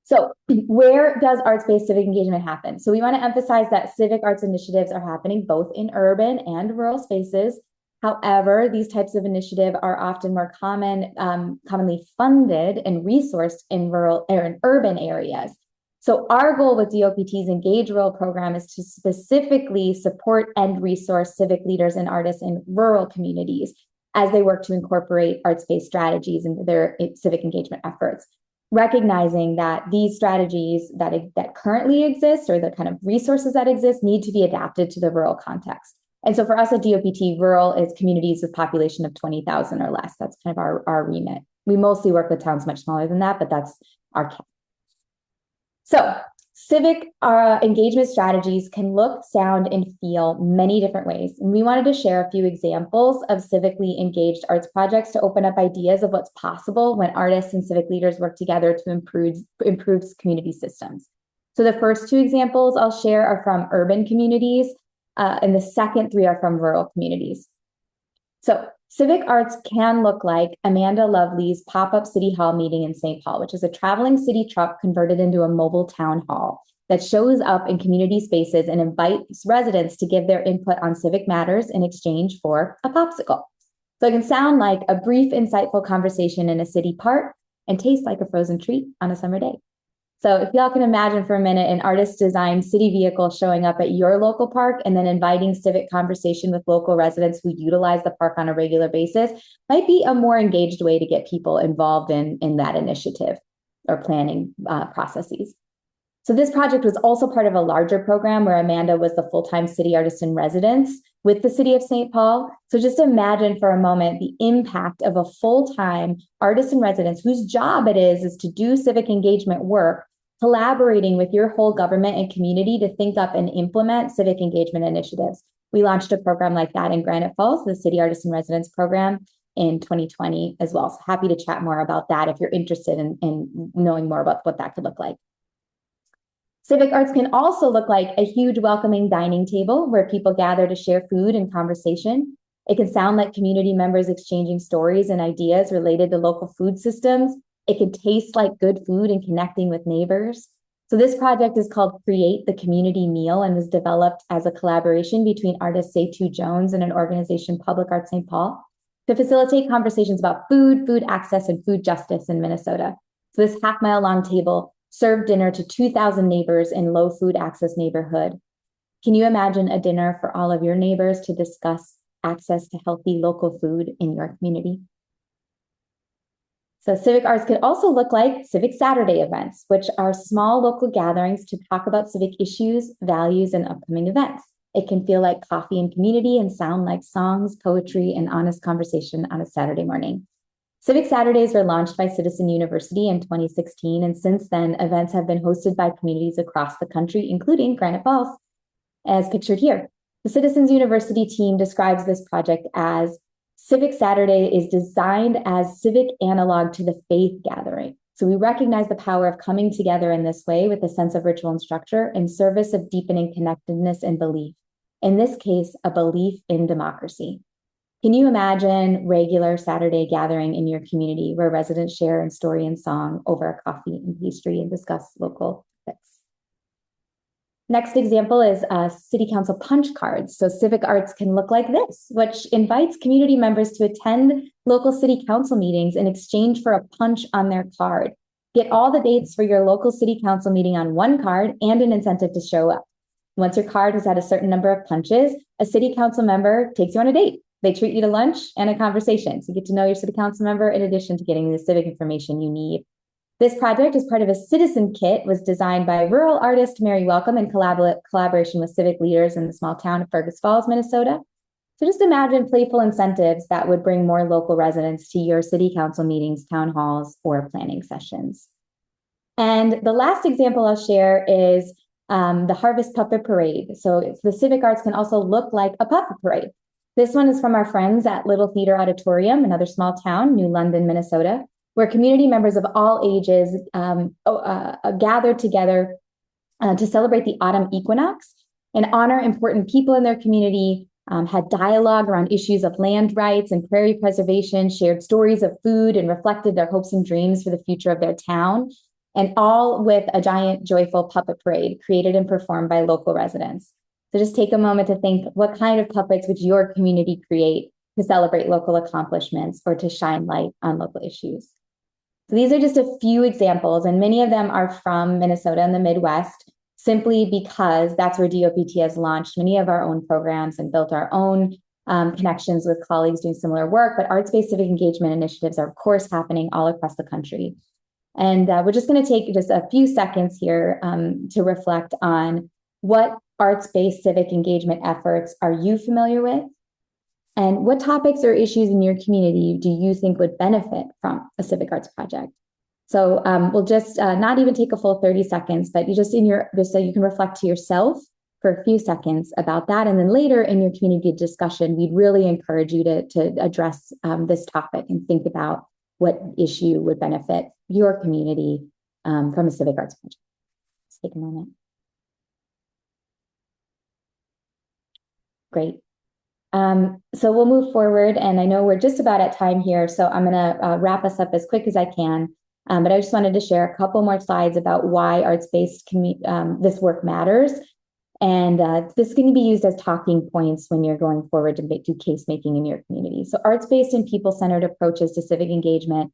So where does arts-based civic engagement happen? So we want to emphasize that civic arts initiatives are happening both in urban and rural spaces. However, these types of initiatives are often more commonly funded and resourced in rural or in urban areas. So our goal with DoPT's Engage Rural program is to specifically support and resource civic leaders and artists in rural communities as they work to incorporate arts-based strategies into their civic engagement efforts, recognizing that these strategies that currently exist or the kind of resources that exist need to be adapted to the rural context. And so for us at DoPT, rural is communities with population of 20,000 or less. That's kind of our remit. We mostly work with towns much smaller than that, but that's our cap. So civic engagement strategies can look, sound, and feel many different ways. And we wanted to share a few examples of civically engaged arts projects to open up ideas of what's possible when artists and civic leaders work together to improve community systems. So the first two examples I'll share are from urban communities, and the second three are from rural communities. So civic arts can look like Amanda Lovely's pop-up city hall meeting in St. Paul, which is a traveling city truck converted into a mobile town hall that shows up in community spaces and invites residents to give their input on civic matters in exchange for a popsicle. So it can sound like a brief, insightful conversation in a city park and taste like a frozen treat on a summer day. So if y'all can imagine for a minute an artist-designed city vehicle showing up at your local park and then inviting civic conversation with local residents who utilize the park on a regular basis might be a more engaged way to get people involved in that initiative or planning processes. So this project was also part of a larger program where Amanda was the full-time city artist in residence with the city of St. Paul. So just imagine for a moment the impact of a full-time artist in residence whose job it is to do civic engagement work, collaborating with your whole government and community to think up and implement civic engagement initiatives. We launched a program like that in Granite Falls, the City Artist in Residence program, in 2020 as well. So happy to chat more about that if you're interested in knowing more about what that could look like. Civic arts can also look like a huge welcoming dining table where people gather to share food and conversation. It can sound like community members exchanging stories and ideas related to local food systems. It can taste like good food and connecting with neighbors. So this project is called Create the Community Meal and was developed as a collaboration between artist Seitu Jones and an organization, Public Arts St. Paul, to facilitate conversations about food, food access, and food justice in Minnesota. So this half-mile-long table served dinner to 2,000 neighbors in low food access neighborhood. Can you imagine a dinner for all of your neighbors to discuss access to healthy local food in your community? So civic arts could also look like Civic Saturday events, which are small local gatherings to talk about civic issues, values, and upcoming events. It can feel like coffee and community and sound like songs, poetry, and honest conversation on a Saturday morning. Civic Saturdays were launched by Citizen University in 2016, and since then, events have been hosted by communities across the country, including Granite Falls, as pictured here. The Citizens University team describes this project as Civic Saturday is designed as civic analog to the faith gathering. So we recognize the power of coming together in this way with a sense of ritual and structure in service of deepening connectedness and belief. In this case, a belief in democracy. Can you imagine regular Saturday gathering in your community where residents share in story and song over a coffee and pastry and discuss local topics? Next example is city council punch cards. So civic arts can look like this, which invites community members to attend local city council meetings in exchange for a punch on their card. Get all the dates for your local city council meeting on one card and an incentive to show up. Once your card has had a certain number of punches, a city council member takes you on a date. They treat you to lunch and a conversation. So you get to know your city council member in addition to getting the civic information you need. This project is part of a citizen kit, was designed by rural artist Mary Welcome in collaboration with civic leaders in the small town of Fergus Falls, Minnesota. So just imagine playful incentives that would bring more local residents to your city council meetings, town halls, or planning sessions. And the last example I'll share is the Harvest Puppet Parade. So the civic arts can also look like a puppet parade. This one is from our friends at Little Theater Auditorium, another small town, New London, Minnesota, where community members of all ages gathered together to celebrate the autumn equinox and honor important people in their community, had dialogue around issues of land rights and prairie preservation, shared stories of food, and reflected their hopes and dreams for the future of their town, and all with a giant, joyful puppet parade created and performed by local residents. So just take a moment to think, what kind of puppets would your community create to celebrate local accomplishments or to shine light on local issues? So these are just a few examples, and many of them are from Minnesota and the Midwest, simply because that's where DoPT has launched many of our own programs and built our own connections with colleagues doing similar work. But arts-based civic engagement initiatives are, of course, happening all across the country. And we're just going to take just a few seconds here to reflect on what arts-based civic engagement efforts are you familiar with? And what topics or issues in your community do you think would benefit from a civic arts project? So we'll just not even take a full 30 seconds, but you just so you can reflect to yourself for a few seconds about that. And then later in your community discussion, we'd really encourage you to address this topic and think about what issue would benefit your community from a civic arts project. Let's take a moment. Great. So we'll move forward, and I know we're just about at time here, so I'm going to wrap us up as quick as I can. But I just wanted to share a couple more slides about why arts-based this work matters. And this is going to be used as talking points when you're going forward to do case making in your community. So arts-based and people-centered approaches to civic engagement,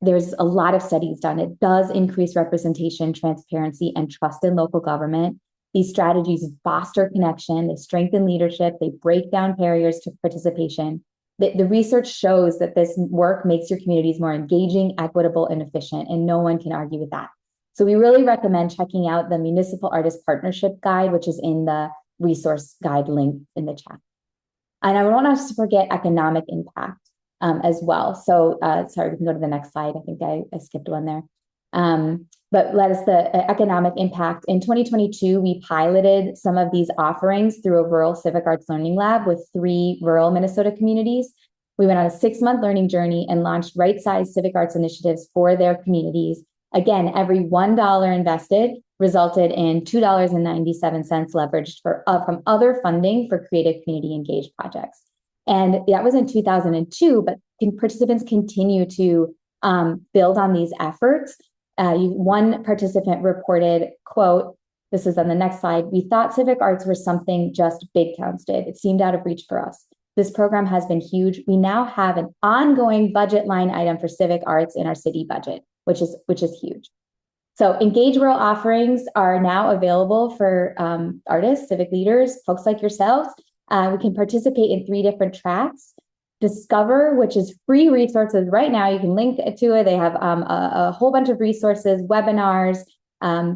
there's a lot of studies done. It does increase representation, transparency, and trust in local government. These strategies foster connection, they strengthen leadership, they break down barriers to participation. The research shows that this work makes your communities more engaging, equitable, and efficient, and no one can argue with that. So we really recommend checking out the Municipal Artist Partnership Guide, which is in the resource guide link in the chat. And I don't want us to forget economic impact as well. So sorry, we can go to the next slide. I think I skipped one there. But let us the economic impact. In 2022, we piloted some of these offerings through a rural civic arts learning lab with 3 rural Minnesota communities. We went on a 6-month learning journey and launched right-sized civic arts initiatives for their communities. Again, every $1 invested resulted in $2.97 leveraged from other funding for creative community engaged projects. And that was in 2002, but participants continue to build on these efforts. One participant reported, quote, this is on the next slide, "We thought civic arts were something just big towns did. It seemed out of reach for us. This program has been huge. We now have an ongoing budget line item for civic arts in our city budget, which is huge." So Engage Rural offerings are now available for artists, civic leaders, folks like yourselves. We can participate in 3 different tracks. Discover, which is free resources right now. You can link to it. They have a whole bunch of resources, webinars,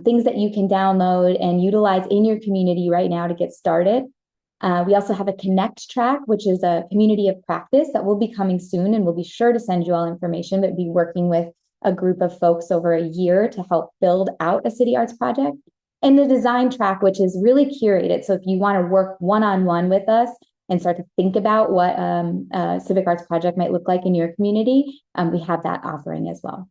things that you can download and utilize in your community right now to get started. We also have a Connect track, which is a community of practice that will be coming soon, and we'll be sure to send you all information, but be working with a group of folks over a year to help build out a city arts project. And the design track, which is really curated. So if you want to work one-on-one with us and start to think about what a civic arts project might look like in your community, we have that offering as well.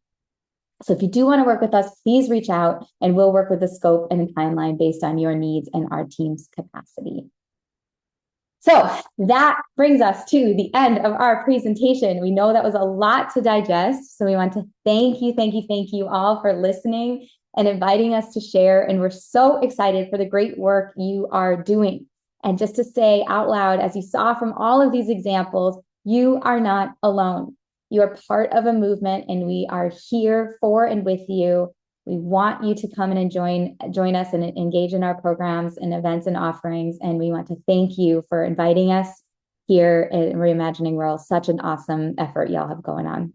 So if you do want to work with us, please reach out and we'll work with the scope and the timeline based on your needs and our team's capacity. So that brings us to the end of our presentation. We know that was a lot to digest. So we want to thank you all for listening and inviting us to share. And we're so excited for the great work you are doing. And just to say out loud, as you saw from all of these examples, you are not alone. You are part of a movement, and we are here for and with you. We want you to come and join us and engage in our programs and events and offerings. And we want to thank you for inviting us here in Reimagining Rural. Such an awesome effort y'all have going on.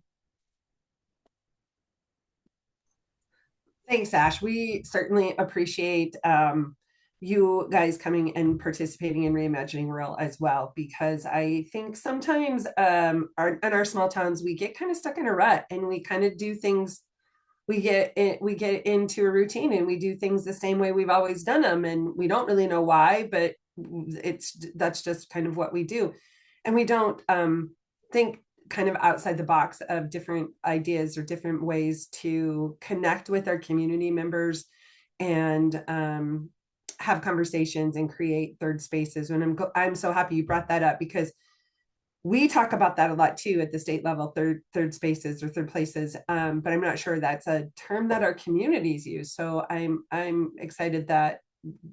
Thanks, Ash. We certainly appreciate you guys coming and participating in Reimagining Rural as well, because I think sometimes in our small towns, we get kind of stuck in a rut and we kind of do things, we get into a routine and we do things the same way we've always done them. And we don't really know why, but that's just kind of what we do. And we don't think kind of outside the box of different ideas or different ways to connect with our community members and have conversations and create third spaces. And I'm so happy you brought that up, because we talk about that a lot too at the state level, third spaces or third places. But I'm not sure that's a term that our communities use. So I'm excited that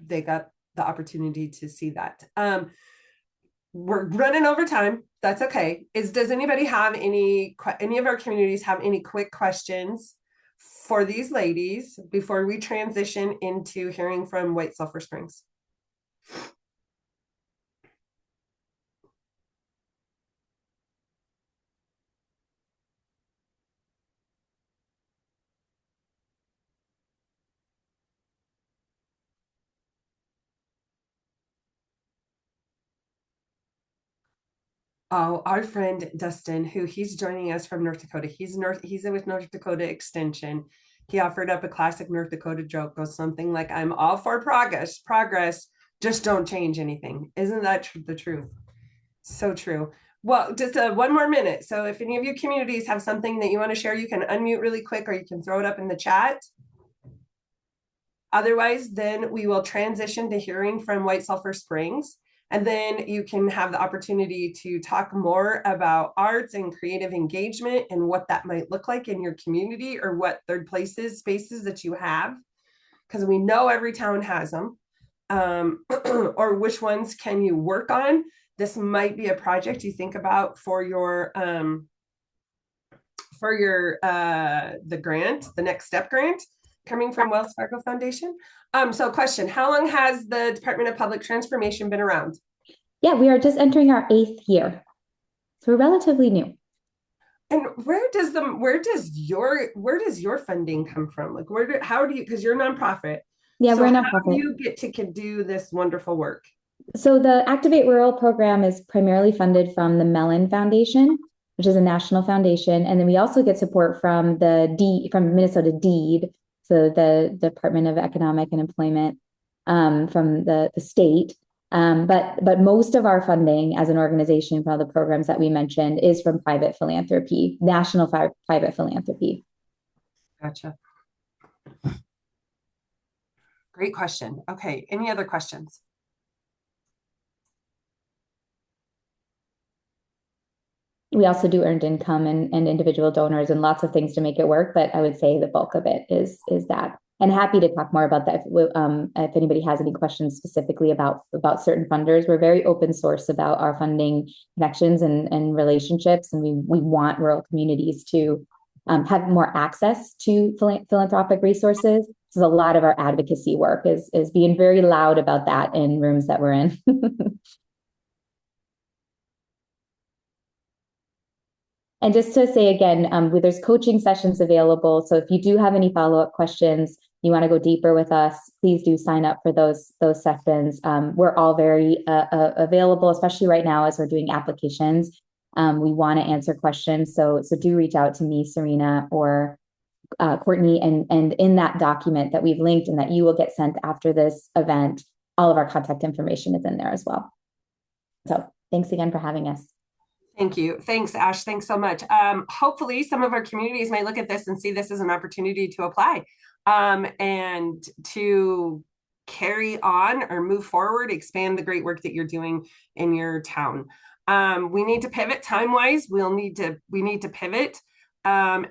they got the opportunity to see that. We're running over time. That's okay. Does anybody have any of our communities have any quick questions for these ladies before we transition into hearing from White Sulphur Springs? Oh, our friend Dustin, who he's joining us from North Dakota. He's with North Dakota Extension. He offered up a classic North Dakota joke, goes something like, "I'm all for progress, just don't change anything." Isn't that the truth? So true. Well, just one more minute. So if any of you communities have something that you want to share, you can unmute really quick, or you can throw it up in the chat. Otherwise, then we will transition to hearing from White Sulphur Springs. And then you can have the opportunity to talk more about arts and creative engagement and what that might look like in your community, or what third spaces that you have, because we know every town has them. Or which ones can you work on? This might be a project you think about for your the grant, the Next Step grant coming from Wells Fargo Foundation. So question, how long has the Department of Public Transformation been around? Yeah, we are just entering our 8th year. So we're relatively new. And where does your funding come from? Like how do you, because you're a nonprofit. Yeah, so we're a how nonprofit. do you get to do this wonderful work? So the Activate Rural program is primarily funded from the Mellon Foundation, which is a national foundation. And then we also get support from from Minnesota DEED, so the Department of Economic and Employment, from the state. But most of our funding as an organization for all the programs that we mentioned is from private philanthropy, national private philanthropy. Gotcha. Great question. Okay, any other questions? We also do earned income and individual donors and lots of things to make it work, but I would say the bulk of it is that. And happy to talk more about that if anybody has any questions specifically about certain funders. We're very open source about our funding connections and relationships, and we want rural communities to have more access to philanthropic resources. So a lot of our advocacy work is being very loud about that in rooms that we're in. And just to say again, there's coaching sessions available. So if you do have any follow-up questions, you want to go deeper with us, please do sign up for those sessions. We're all very available, especially right now as we're doing applications. We want to answer questions. So do reach out to me, Serena, or Courtney. And in that document that we've linked and that you will get sent after this event, all of our contact information is in there as well. So thanks again for having us. Thank you. Thanks, Ash. Thanks so much. Hopefully some of our communities may look at this and see this as an opportunity to apply and to carry on or move forward, expand the great work that you're doing in your town. We need to pivot time-wise. We need to pivot. And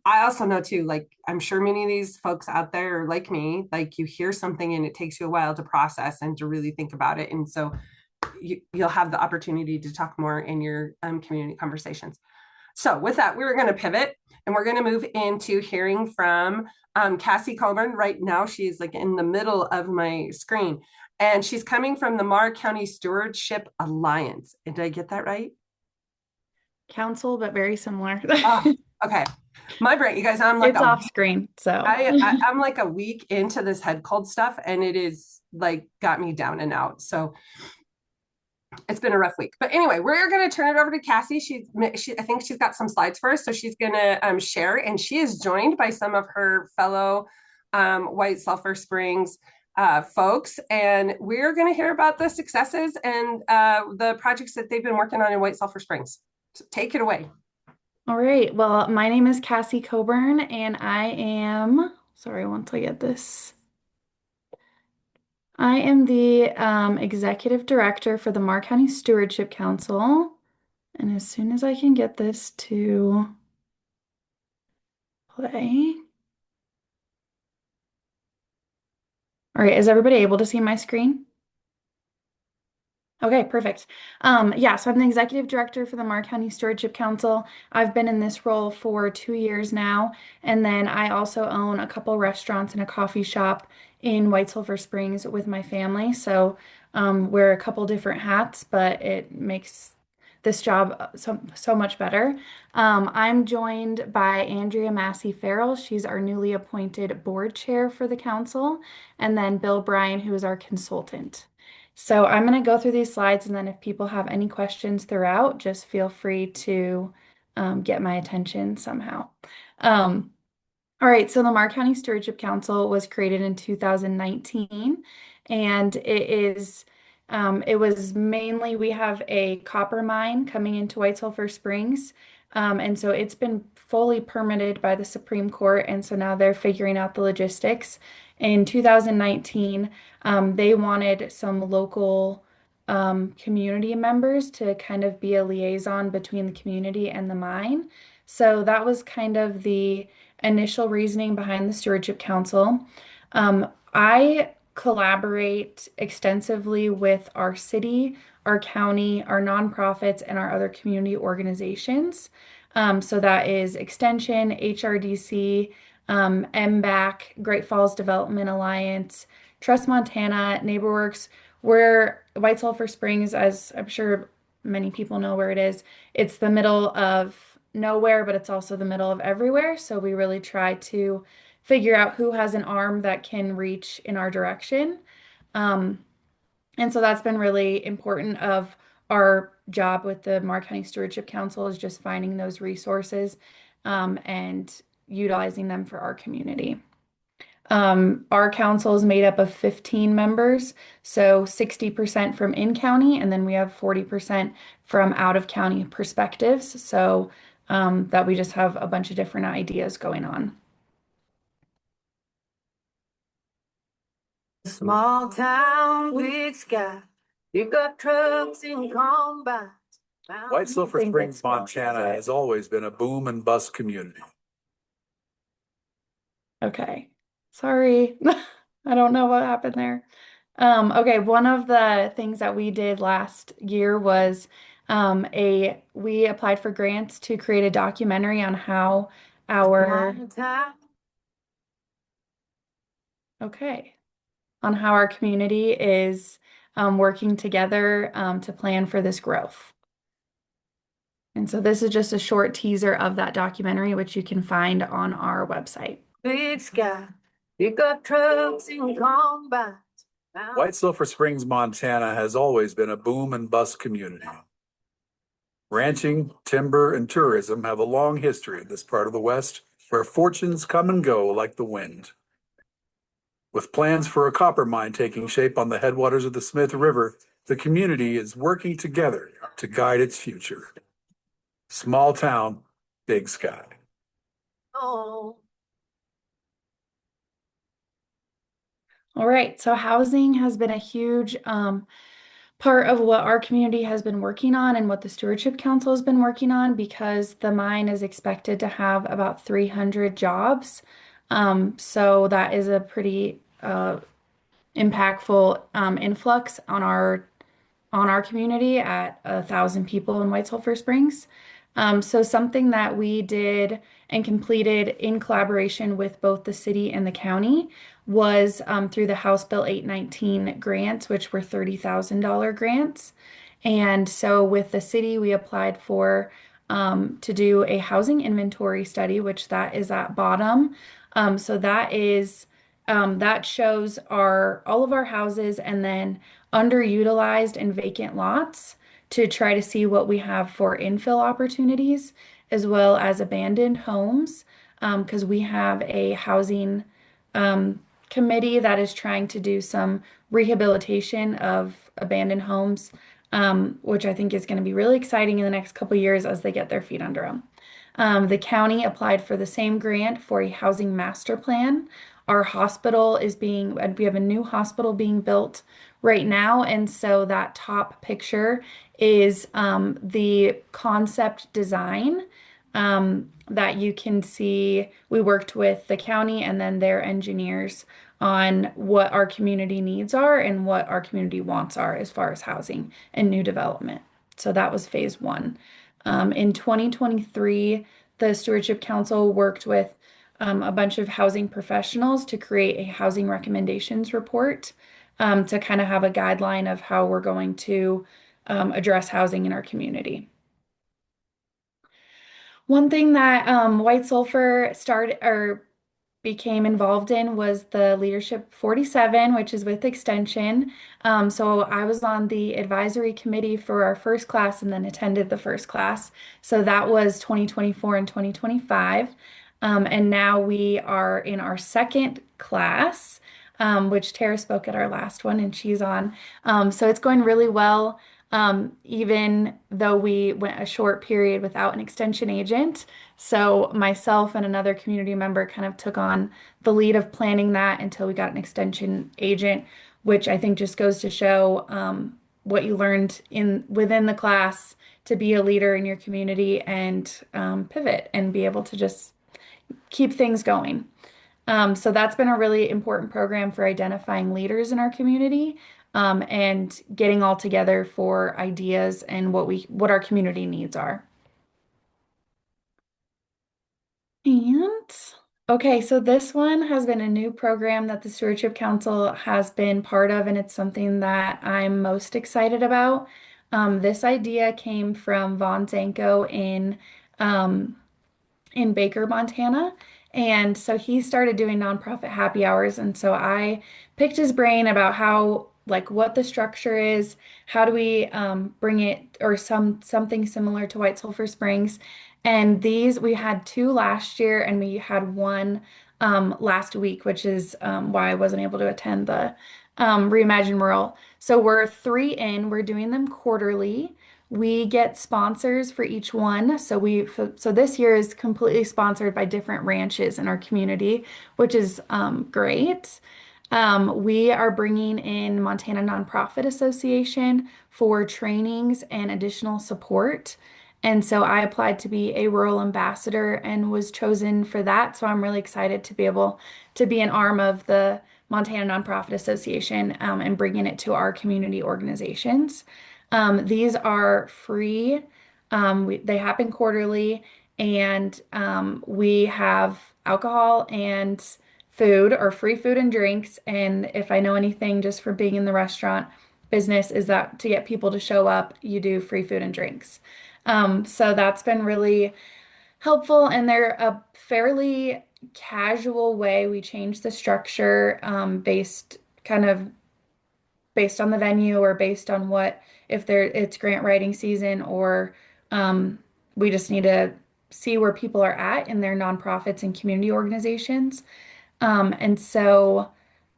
I also know too, like, I'm sure many of these folks out there are like me, like you hear something and it takes you a while to process and to really think about it. And so you'll have the opportunity to talk more in your community conversations. So with that, we're going to pivot and we're going to move into hearing from Cassie Coburn. Right now, she's like in the middle of my screen, and she's coming from the Meagher County Stewardship Alliance. Did I get that right? Council, but very similar. Oh, okay. My brain, you guys, I'm like it's off screen, so I'm like a week into this head cold stuff, and it is like got me down and out. So it's been a rough week, but anyway, we're going to turn it over to Cassie. I think she's got some slides for us, so she's going to share, and she is joined by some of her fellow White Sulphur Springs folks, and we're going to hear about the successes and the projects that they've been working on in White Sulphur Springs. So take it away. All right. Well, my name is Cassie Coburn, and I am, sorry, once I get this. I am the executive director for the Meagher County Stewardship Council. And as soon as I can get this to play. All right, is everybody able to see my screen? Okay, perfect. Yeah, so I'm the executive director for the Meagher County Stewardship Council. I've been in this role for 2 years now, and then I also own a couple restaurants and a coffee shop in White Sulphur Springs with my family. So wear a couple different hats, but it makes this job so much better. I'm joined by Andrea Massey Farrell. She's our newly appointed board chair for the council, and then Bill Bryan, who is our consultant. So I'm going to go through these slides, and then if people have any questions throughout, just feel free to get my attention somehow. All right, so the Meagher County Stewardship Council was created in 2019, and it was mainly, we have a copper mine coming into White Sulphur Springs, and so it's been fully permitted by the Supreme Court, and so now they're figuring out the logistics. In 2019, they wanted some local community members to kind of be a liaison between the community and the mine. So that was kind of the initial reasoning behind the Stewardship Council. I collaborate extensively with our city, our county, our nonprofits, and our other community organizations. So that is Extension, HRDC, MBAC, Great Falls Development Alliance, Trust Montana, NeighborWorks. We're White Sulphur Springs, as I'm sure many people know where it is. It's the middle of nowhere, but it's also the middle of everywhere. So we really try to figure out who has an arm that can reach in our direction. And so that's been really important of our job with the Meagher County Stewardship Council, is just finding those resources and utilizing them for our community. Our council is made up of 15 members, so 60% from in-county, and then we have 40% from out-of-county perspectives, so that we just have a bunch of different ideas going on. Small town, big sky. You got trucks in combat. White Sulphur Springs, Montana has always been a boom and bust community. Okay, sorry. I don't know what happened there. Okay, one of the things that we did last year was we applied for grants to create a documentary on how our community is working together to plan for this growth. And so this is just a short teaser of that documentary, which you can find on our website. Big sky, you got trucks in combat. White Sulphur Springs, Montana has always been a boom and bust community. Ranching, timber, and tourism have a long history in this part of the West, where fortunes come and go like the wind. With plans for a copper mine taking shape on the headwaters of the Smith River, the community is working together to guide its future. Small town, big sky. Oh. All right, so housing has been a huge part of what our community has been working on and what the Stewardship Council has been working on, because the mine is expected to have about 300 jobs. So that is a pretty impactful influx on our community at 1,000 people in White Sulphur Springs. So something that we did and completed in collaboration with both the city and the county was through the House Bill 819 grants, which were $30,000 grants. And so with the city, we applied for to do a housing inventory study, which that is at bottom. So that is that shows all of our houses and then underutilized and vacant lots to try to see what we have for infill opportunities, as well as abandoned homes, because we have a housing committee that is trying to do some rehabilitation of abandoned homes, which I think is going to be really exciting in the next couple of years as they get their feet under them. The county applied for the same grant for a housing master plan. Our hospital we have a new hospital being built right now, and so that top picture is the concept design that you can see. We worked with the county and then their engineers on what our community needs are and what our community wants are as far as housing and new development. So that was phase one. In 2023, the Stewardship Council worked with a bunch of housing professionals to create a housing recommendations report to kind of have a guideline of how we're going to address housing in our community. One thing that White Sulphur became involved in was the Leadership 47, which is with Extension. So I was on the advisory committee for our first class and then attended the first class. So that was 2024 and 2025. And now we are in our second class, which Tara spoke at our last one and she's on. So it's going really well. Even though we went a short period without an extension agent. So myself and another community member kind of took on the lead of planning that until we got an extension agent, which I think just goes to show what you learned within the class to be a leader in your community and pivot and be able to just keep things going. So that's been a really important program for identifying leaders in our community and getting all together for ideas and what our community needs are. And okay, so this one has been a new program that the Stewardship Council has been part of, and it's something that I'm most excited about. This idea came from Vaughn Zanko in Baker, Montana. And so he started doing nonprofit happy hours. And so I picked his brain about how, like, what the structure is, how do we bring it, or something similar to White Sulphur Springs. And we had 2 last year, and we had 1 last week, which is why I wasn't able to attend the Reimagine Rural. So we're 3 in, we're doing them quarterly. We get sponsors for each one. So this year is completely sponsored by different ranches in our community, which is great. We are bringing in Montana Nonprofit Association for trainings and additional support. And so I applied to be a rural ambassador and was chosen for that. So I'm really excited to be able to be an arm of the Montana Nonprofit Association and bringing it to our community organizations. These are free. They happen quarterly, and we have alcohol and food, or free food and drinks. And if I know anything just for being in the restaurant business, is that to get people to show up, you do free food and drinks. So that's been really helpful, and they're a fairly casual way. We changed the structure based on the venue, or based on if it's grant writing season, or we just need to see where people are at in their nonprofits and community organizations. And so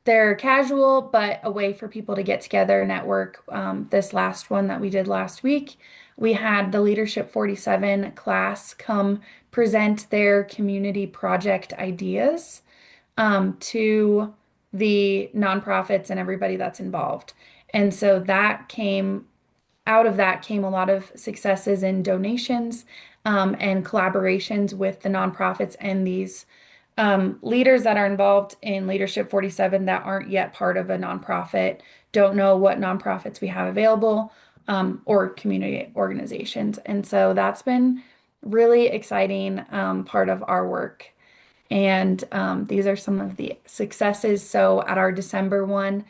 they're casual, but a way for people to get together, network. This last one that we did last week, we had the Leadership 47 class come present their community project ideas to the nonprofits and everybody that's involved. And so out of that came a lot of successes in donations and collaborations with the nonprofits and these leaders that are involved in Leadership 47 that aren't yet part of a nonprofit, don't know what nonprofits we have available, or community organizations. And so that's been really exciting part of our work. And these are some of the successes. So at our December one,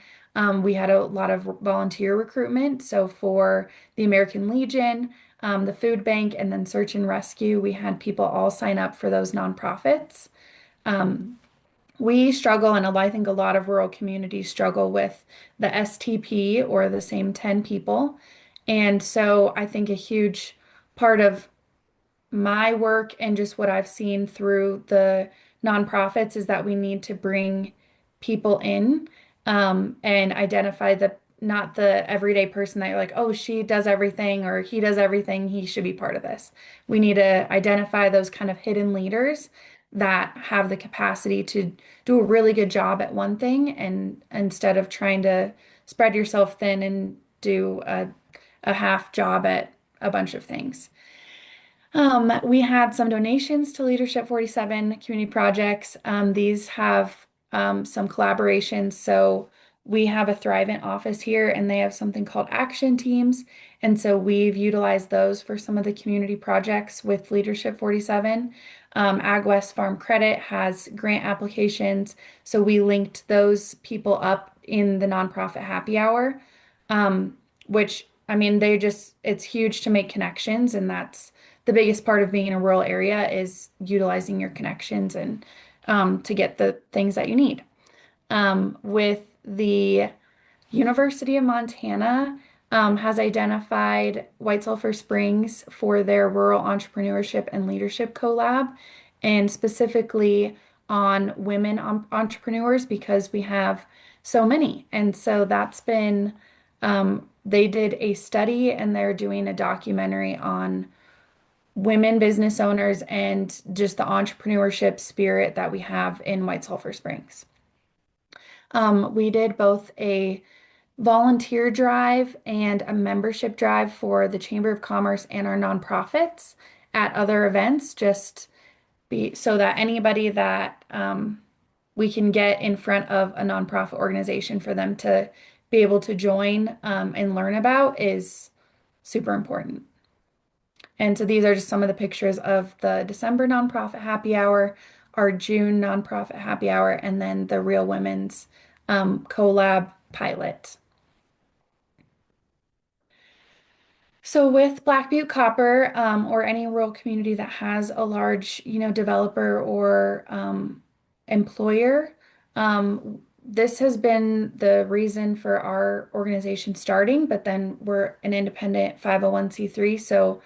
we had a lot of volunteer recruitment. So for the American Legion, the Food Bank, and then Search and Rescue, we had people all sign up for those nonprofits. We struggle, and I think a lot of rural communities struggle with the STP, or the same 10 people. And so I think a huge part of my work and just what I've seen through the nonprofits is that we need to bring people in and identify not the everyday person that you're like, oh, she does everything or he does everything, he should be part of this. We need to identify those kind of hidden leaders that have the capacity to do a really good job at one thing, and instead of trying to spread yourself thin and do a half job at a bunch of things. We had some donations to Leadership 47 community projects. These have some collaborations. So we have a Thrivent office here, and they have something called action teams. And so we've utilized those for some of the community projects with Leadership 47. Ag West Farm Credit has grant applications. So we linked those people up in the nonprofit happy hour, which, I mean, it's huge to make connections. And that's the biggest part of being in a rural area, is utilizing your connections and to get the things that you need. With the University of Montana has identified White Sulphur Springs for their rural entrepreneurship and leadership collab, and specifically on women entrepreneurs because we have so many. And so that's been, they did a study and they're doing a documentary on women business owners and just the entrepreneurship spirit that we have in White Sulphur Springs. We did both a volunteer drive and a membership drive for the Chamber of Commerce and our nonprofits at other events, just so that anybody that we can get in front of a nonprofit organization for them to be able to join and learn about is super important. And so these are just some of the pictures of the December nonprofit happy hour, our June nonprofit happy hour, and then the Real Women's collab pilot. So with Black Butte Copper, or any rural community that has a large, developer or employer, this has been the reason for our organization starting, but then we're an independent 501c3, so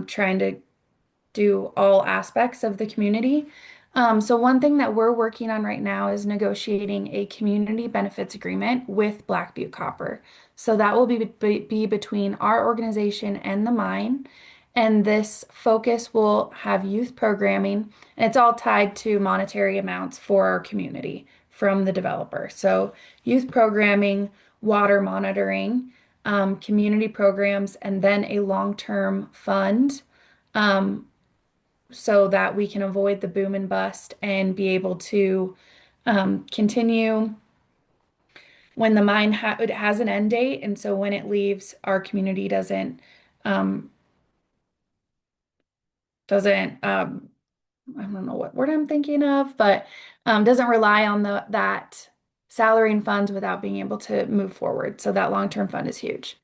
trying to do all aspects of the community. So one thing that we're working on right now is negotiating a community benefits agreement with Black Butte Copper. So that will be between our organization and the mine. And this focus will have youth programming, and it's all tied to monetary amounts for our community from the developer. So youth programming, water monitoring, community programs, and then a long-term fund so that we can avoid the boom and bust and be able to continue when the mine it has an end date. And so when it leaves, our community doesn't I don't know what word I'm thinking of, but doesn't rely on that salary and funds without being able to move forward. So that long-term fund is huge.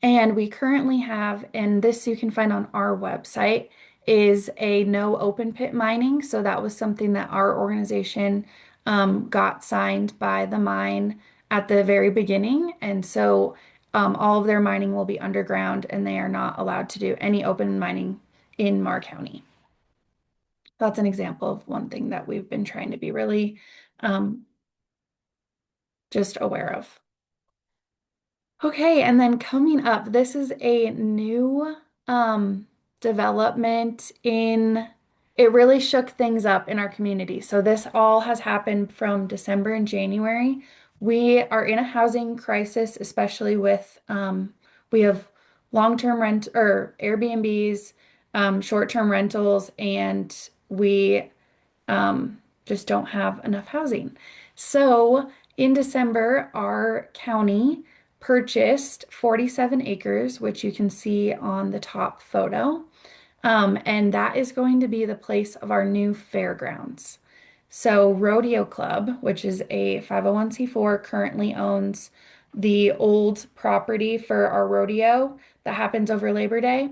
And we currently have, and this you can find on our website, is a no open pit mining. So that was something that our organization got signed by the mine at the very beginning. And so all of their mining will be underground and they are not allowed to do any open mining in Meagher County. That's an example of one thing that we've been trying to be really just aware of. Okay, and then coming up, this is a new development it really shook things up in our community. So this all has happened from December and January. We are in a housing crisis, especially with, we have long-term rent or Airbnbs, short-term rentals, and we just don't have enough housing. So in December, our county purchased 47 acres, which you can see on the top photo. And that is going to be the place of our new fairgrounds. So Rodeo Club, which is a 501c4, currently owns the old property for our rodeo that happens over Labor Day.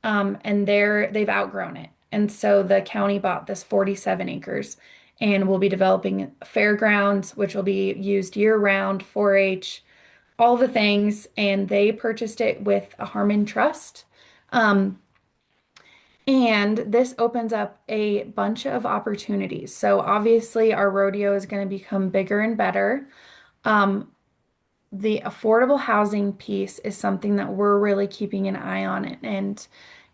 And they've outgrown it. And so the county bought this 47 acres and will be developing fairgrounds, which will be used year-round, 4-H, all the things, and they purchased it with a Harmon Trust. And this opens up a bunch of opportunities. So obviously our rodeo is going to become bigger and better. The affordable housing piece is something that we're really keeping an eye on and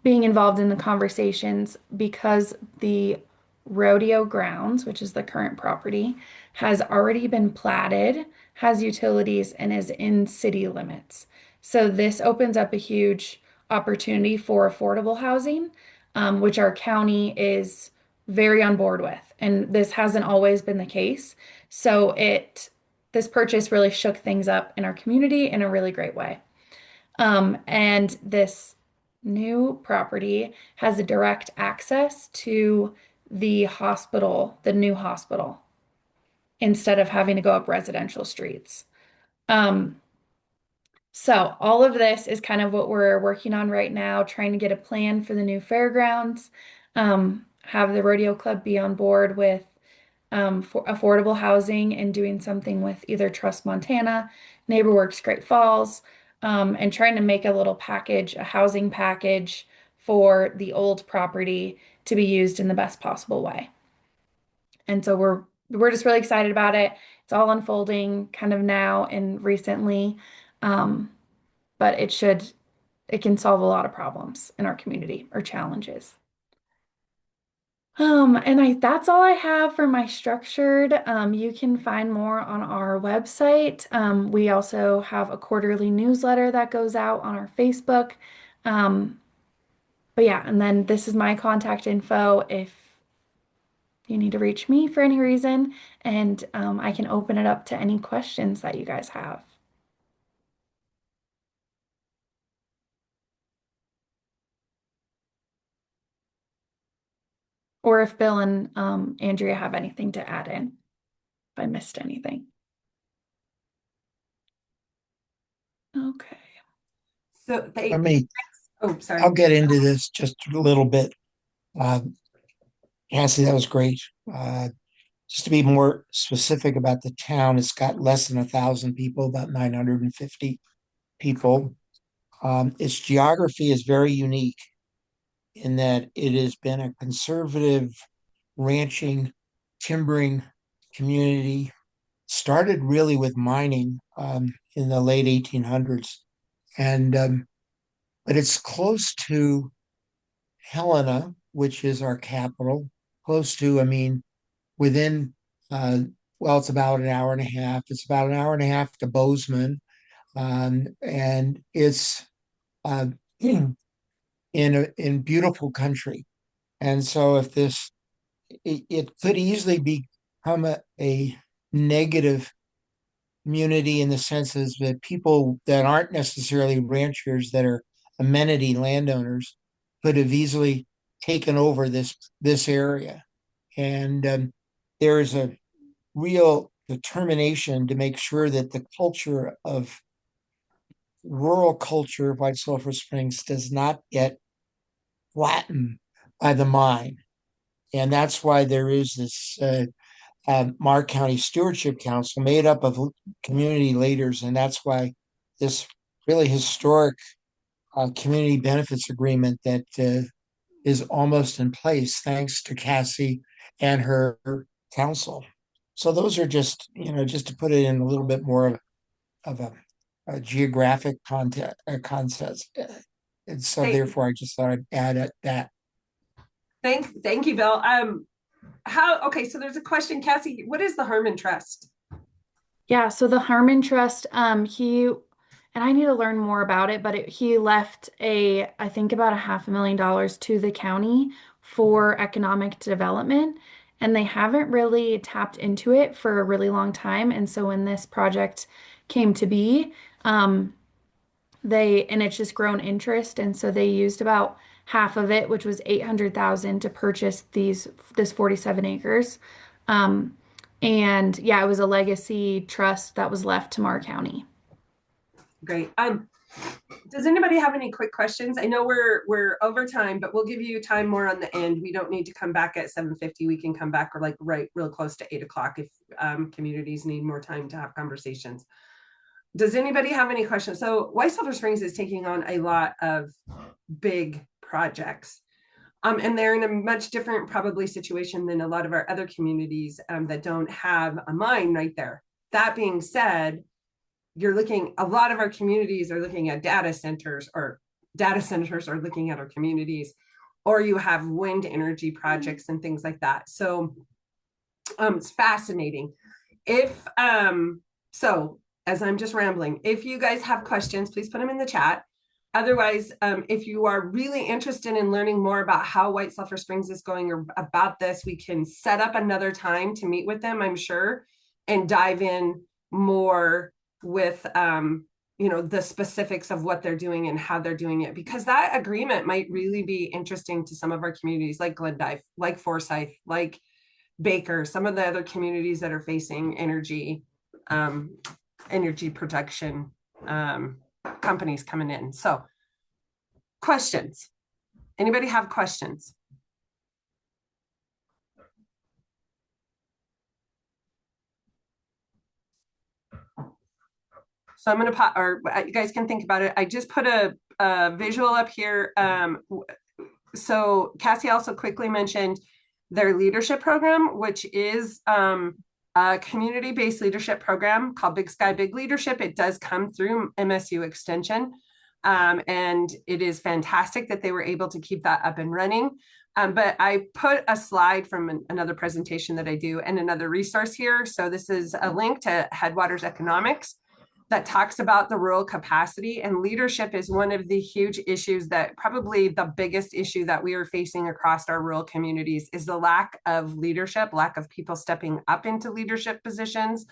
being involved in the conversations, because the rodeo grounds, which is the current property, has already been platted, has utilities, and is in city limits. So this opens up a huge opportunity for affordable housing, which our county is very on board with. And this hasn't always been the case. So this purchase really shook things up in our community in a really great way. And this new property has a direct access to the hospital, the new hospital, instead of having to go up residential streets. So all of this is kind of what we're working on right now, trying to get a plan for the new fairgrounds. have the rodeo club be on board with for affordable housing and doing something with either Trust Montana, NeighborWorks Great Falls, and trying to make a little package, a housing package for the old property to be used in the best possible way. And so we're just really excited about it. It's all unfolding kind of now and recently, but it can solve a lot of problems in our community or challenges. That's all I have for my structured. You can find more on our website. We also have a quarterly newsletter that goes out on our Facebook. But yeah, and then this is my contact info if you need to reach me for any reason, and I can open it up to any questions that you guys have. Or if Bill and Andrea have anything to add in, if I missed anything. Okay. So sorry. I'll get into this just a little bit. Cassie, that was great. Just to be more specific about the town, it's got less than 1,000 people, about 950 people. Its geography is very unique in that it has been a conservative ranching, timbering community. Started really with mining in the late 1800s, but it's close to Helena, which is our capital. Close to, within. It's about an hour and a half. It's about an hour and a half to Bozeman, and it's in beautiful country. And so if it could easily become a negative community in the senses that people that aren't necessarily ranchers, that are amenity landowners, could have easily taken over this area. And there is a real determination to make sure that the culture of rural culture of White Sulphur Springs does not get flattened by the mine. And that's why there is this Meagher County Stewardship Council made up of community leaders. And that's why this really historic community benefits agreement that is almost in place, thanks to Cassie and her council. So those are just to put it in a little bit more of a geographic concept. And so therefore I just thought I'd add that. Thank you, Bill. So there's a question, Cassie, what is the Harmon Trust? Yeah, so the Harmon Trust, and I need to learn more about it, but he left I think about $500,000 to the county for economic development, and they haven't really tapped into it for a really long time. And so when this project came to be, and it's just grown interest, and so they used about half of it, which was $800,000, to purchase this 47 acres. And yeah, it was a legacy trust that was left to Meagher County. Great. Does anybody have any quick questions? I know we're over time, but we'll give you time more on the end. We don't need to come back at 7:50. We can come back right real close to 8 o'clock if communities need more time to have conversations. Does anybody have any questions? So White Sulphur Springs is taking on a lot of big projects. And they're in a much different probably situation than a lot of our other communities that don't have a mine right there. That being said, a lot of our communities are looking at data centers, or data centers are looking at our communities, or you have wind energy projects and things like that. So it's fascinating. As I'm just rambling, if you guys have questions, please put them in the chat. Otherwise, if you are really interested in learning more about how White Sulphur Springs is going about this, we can set up another time to meet with them, I'm sure, and dive in more with the specifics of what they're doing and how they're doing it, because that agreement might really be interesting to some of our communities like Glendive, like Forsyth, like Baker, some of the other communities that are facing energy production companies coming in. So questions? Anybody have questions? So I'm going to put, or you guys can think about it. I just put a visual up here. So Cassie also quickly mentioned their leadership program, which is a community-based leadership program called Big Sky Big Leadership. It does come through MSU Extension. And it is fantastic that they were able to keep that up and running. But I put a slide from another presentation that I do and another resource here. So this is a link to Headwaters Economics that talks about the rural capacity, and leadership is one of the huge issues, that probably the biggest issue that we are facing across our rural communities is the lack of leadership, lack of people stepping up into leadership positions,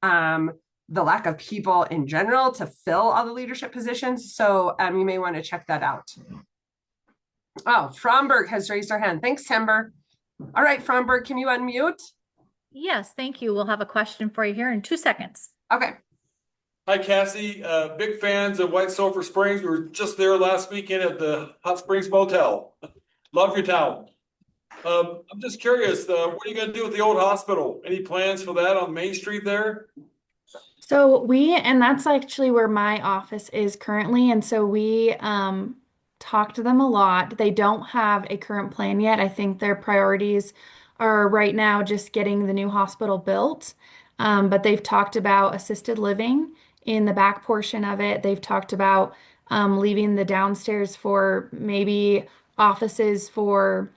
the lack of people in general to fill all the leadership positions. So you may want to check that out. Oh, Fromberg has raised her hand. Thanks, Timber. All right, Fromberg, can you unmute? Yes, thank you. We'll have a question for you here in 2 seconds. Okay. Hi, Cassie. Big fans of White Sulphur Springs. We were just there last weekend at the Hot Springs Motel. Love your town. I'm just curious, what are you going to do with the old hospital? Any plans for that on Main Street there? So and that's actually where my office is currently. And so we talk to them a lot. They don't have a current plan yet. I think their priorities are right now just getting the new hospital built. But they've talked about assisted living in the back portion of it. They've talked about leaving the downstairs for maybe offices for,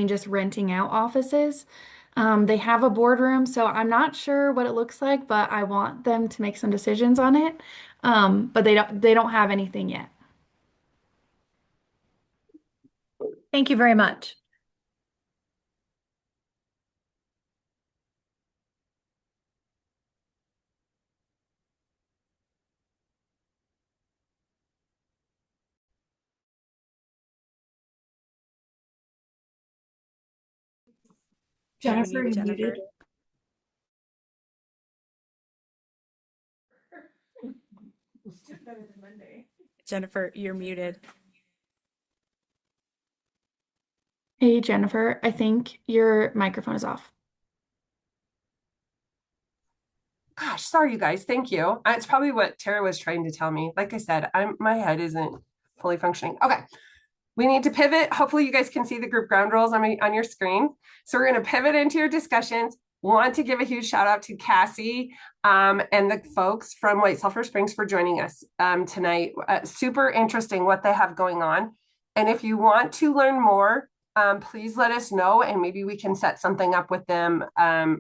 just renting out offices. They have a boardroom, so I'm not sure what it looks like, but I want them to make some decisions on it. But they don't have anything yet. Thank you very much. Jennifer, you're muted. Jennifer, you're muted. Hey, Jennifer, I think your microphone is off. Gosh, sorry, you guys. Thank you. It's probably what Tara was trying to tell me. Like I said, my head isn't fully functioning. Okay. We need to pivot. Hopefully you guys can see the group ground rules on your screen. So we're going to pivot into your discussions. Want to give a huge shout out to Cassie and the folks from White Sulphur Springs for joining us tonight. Super interesting what they have going on. And if you want to learn more, please let us know, and maybe we can set something up with them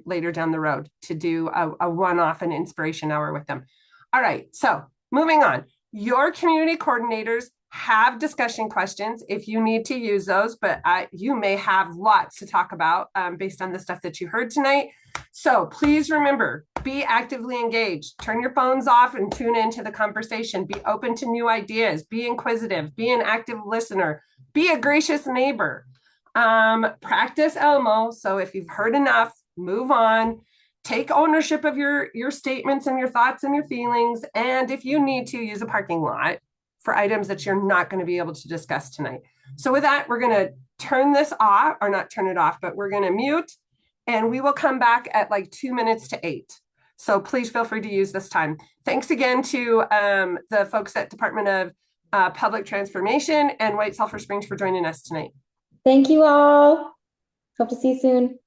later down the road to do a one-off and inspiration hour with them. All right, so moving on. Your community coordinators have discussion questions if you need to use those, but you may have lots to talk about based on the stuff that you heard tonight. So please remember, be actively engaged. Turn your phones off and tune into the conversation. Be open to new ideas. Be inquisitive. Be an active listener. Be a gracious neighbor. Practice Elmo. So if you've heard enough, move on. Take ownership of your statements and your thoughts and your feelings. And if you need to, use a parking lot for items that you're not going to be able to discuss tonight. So with that, we're going to turn this off, or not turn it off, but we're going to mute, and we will come back at like 2 minutes to 8. So please feel free to use this time. Thanks again to the folks at Department of Public Transformation and White Sulphur Springs for joining us tonight. Thank you all. Hope to see you soon.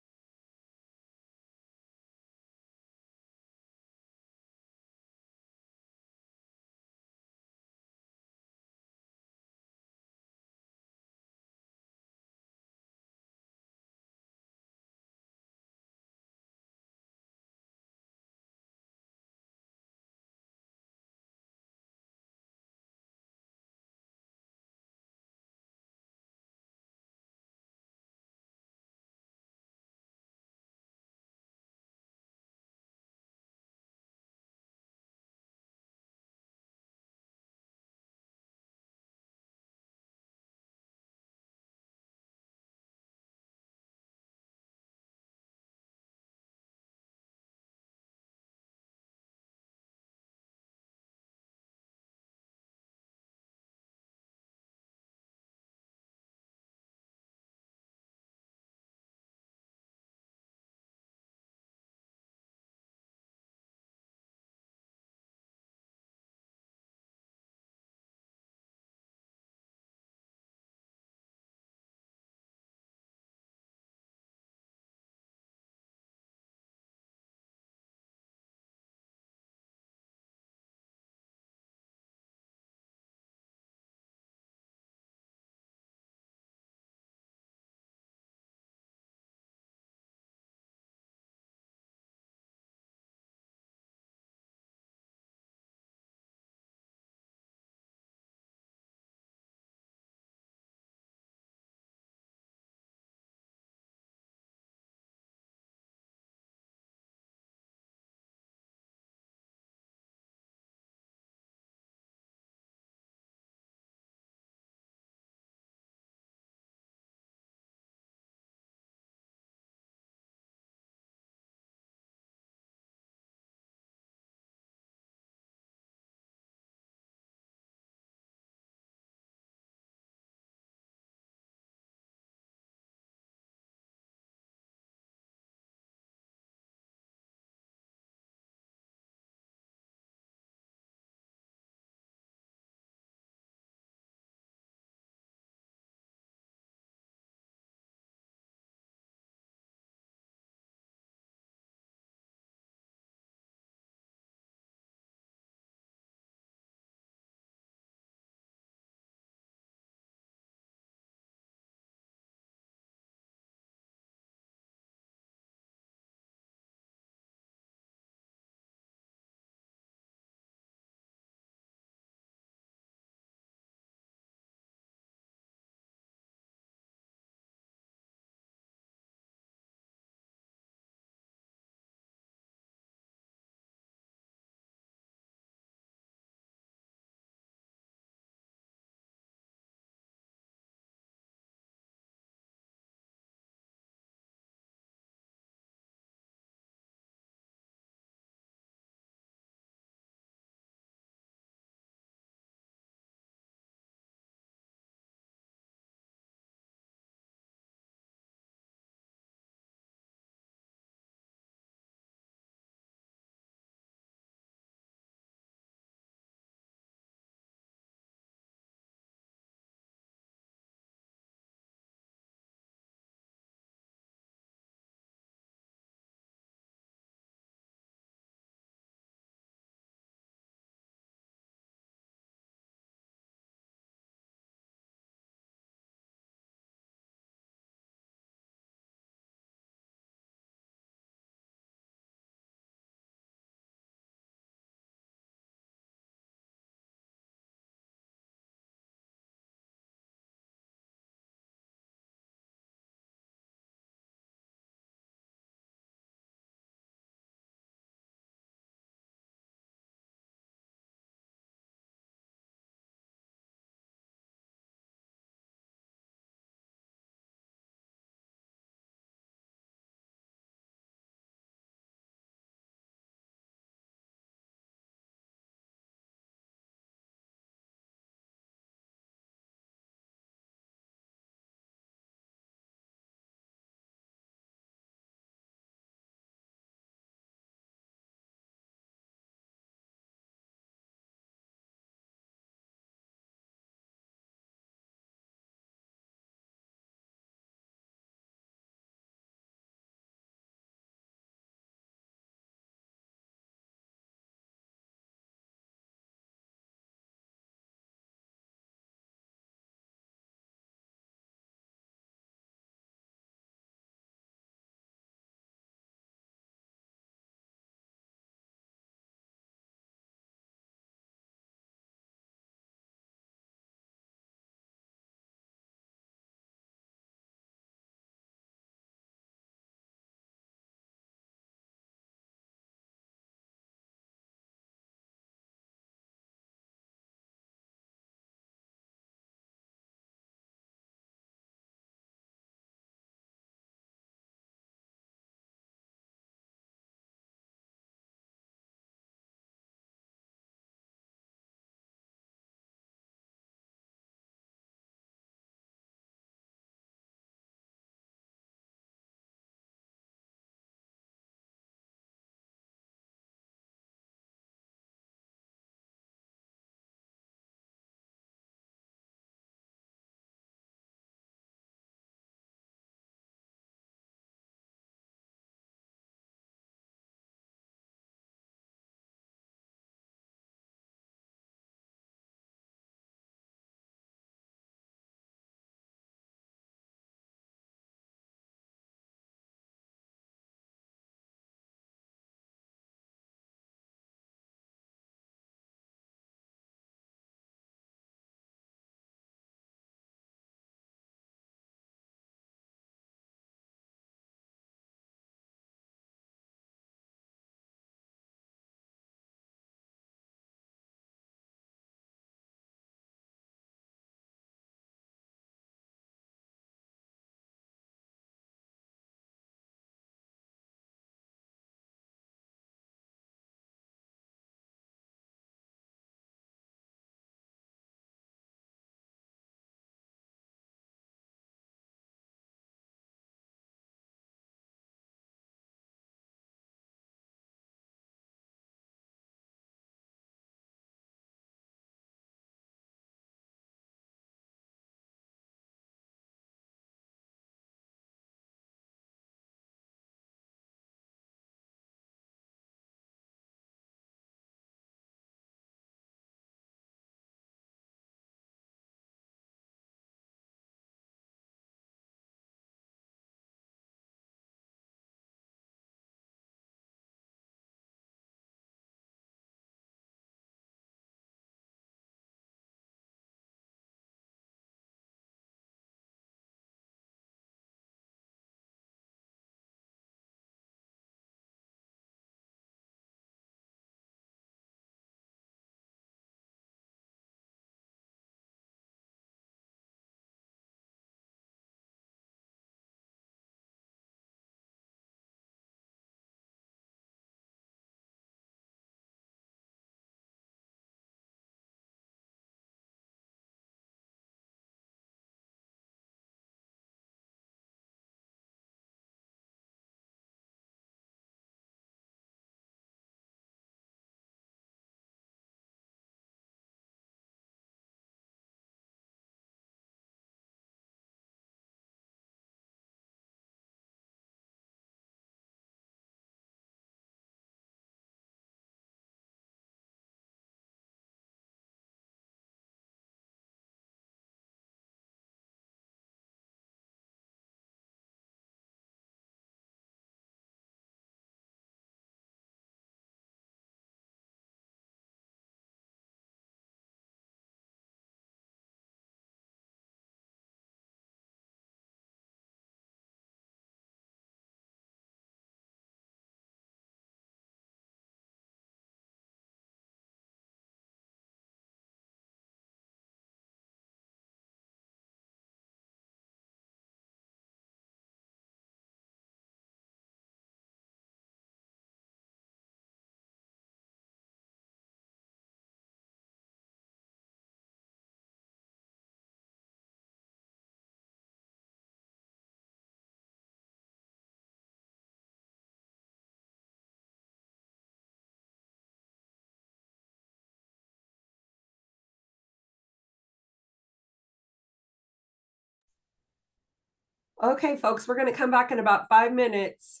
Okay, folks, we're going to come back in about 5 minutes.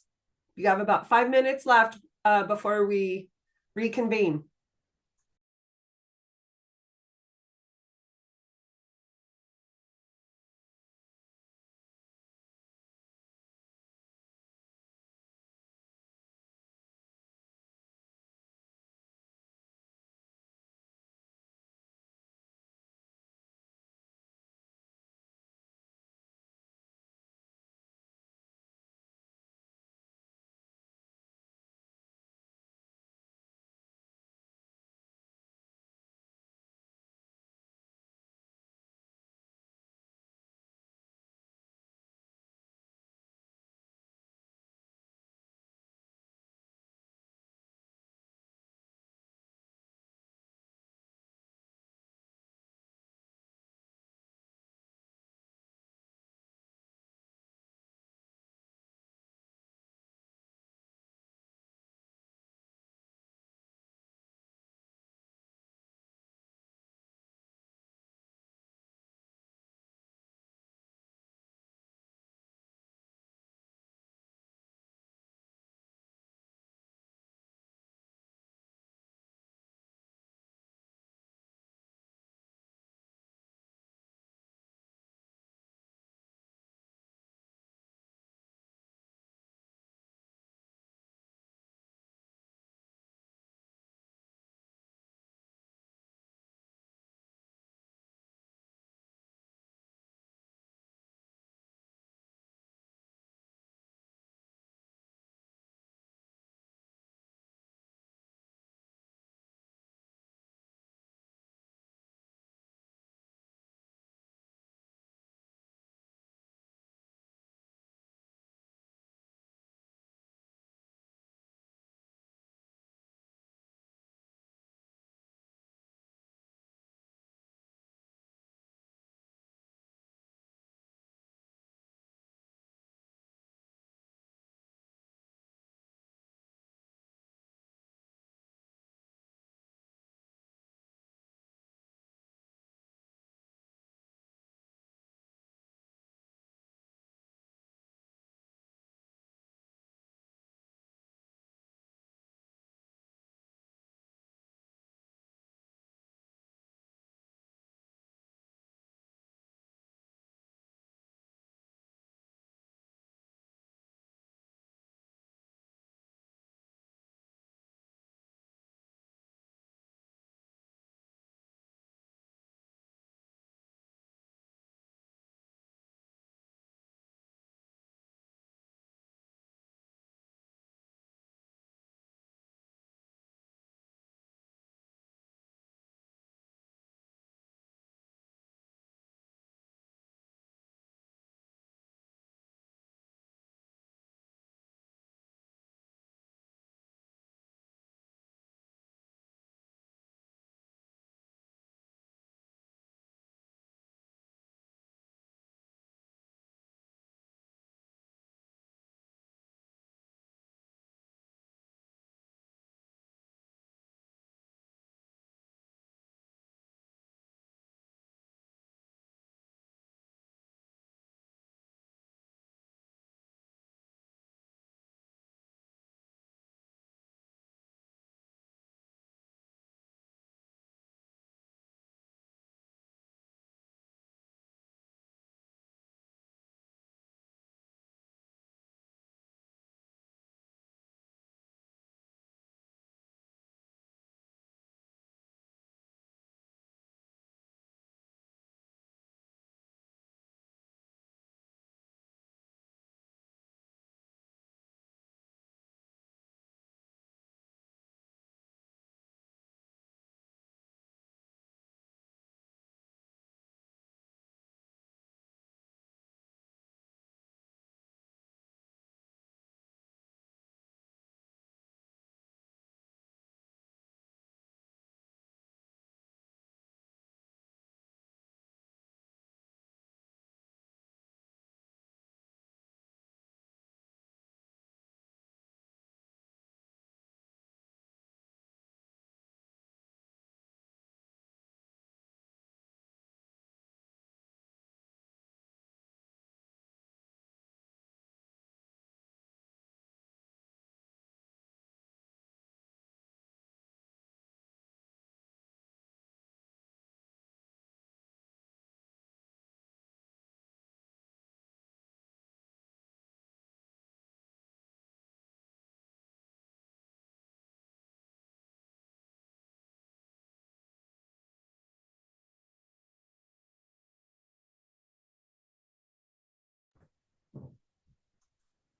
You have about 5 minutes left before we reconvene.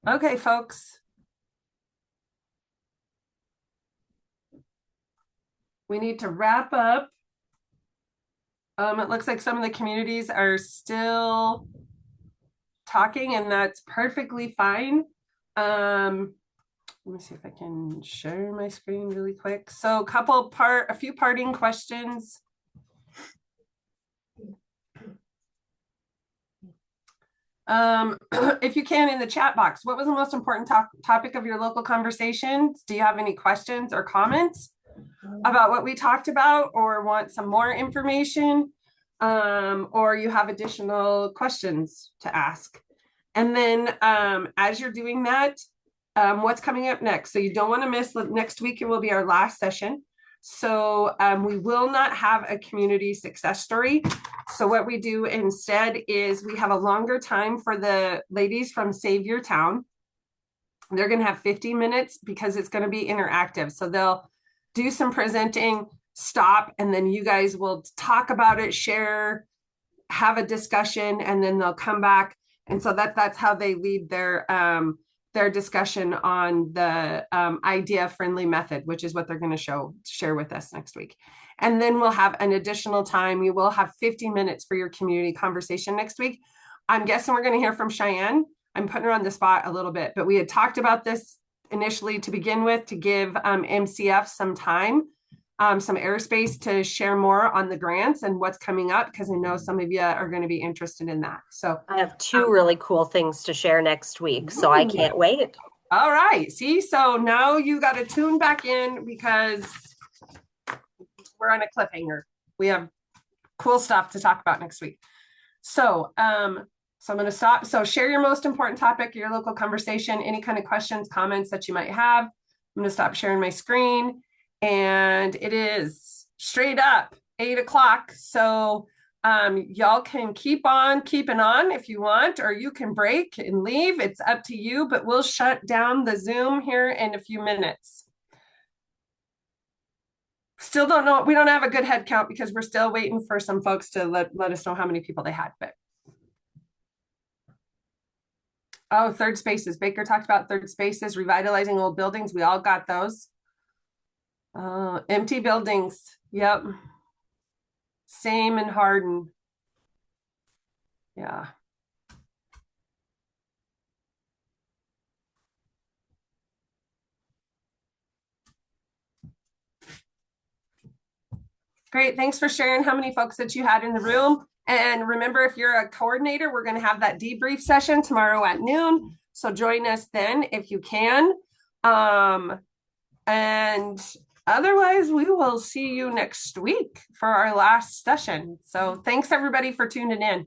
Okay, folks. We need to wrap up. It looks like some of the communities are still talking, and that's perfectly fine. Let me see if I can share my screen really quick. So a few parting questions. If you can, in the chat box, what was the most important topic of your local conversations? Do you have any questions or comments about what we talked about, or want some more information, or you have additional questions to ask? And then as you're doing that, what's coming up next? So you don't want to miss next week. It will be our last session. So we will not have a community success story. So what we do instead is we have a longer time for the ladies from Save Your Town. They're going to have 50 minutes because it's going to be interactive. So they'll do some presenting, stop, and then you guys will talk about it, share, have a discussion, and then they'll come back. And so that's how they lead their discussion on the idea-friendly method, which is what they're going to share with us next week. And then we'll have an additional time. You will have 50 minutes for your community conversation next week. I'm guessing we're going to hear from Cheyenne. I'm putting her on the spot a little bit, but we had talked about this initially to begin with, to give MCF some time, some airspace to share more on the grants and what's coming up, because I know some of you are going to be interested in that. So I have two really cool things to share next week, so I can't wait. All right. See, so now you got to tune back in because we're on a cliffhanger. We have cool stuff to talk about next week. So, so I'm going to stop. So share your most important topic, your local conversation, any kind of questions, comments that you might have. I'm going to stop sharing my screen. And it is straight up 8 o'clock. So y'all can keep on keeping on if you want, or you can break and leave. It's up to you, but we'll shut down the Zoom here in a few minutes. Still don't know. We don't have a good head count because we're still waiting for some folks to let us know how many people they had. But oh, third spaces. Baker talked about third spaces, revitalizing old buildings. We all got those. Empty buildings. Yep. Same in Hardin. Yeah. Great. Thanks for sharing how many folks that you had in the room. And remember, if you're a coordinator, we're going to have that debrief session tomorrow at noon. So join us then if you can. And otherwise, we will see you next week for our last session. So thanks everybody for tuning in.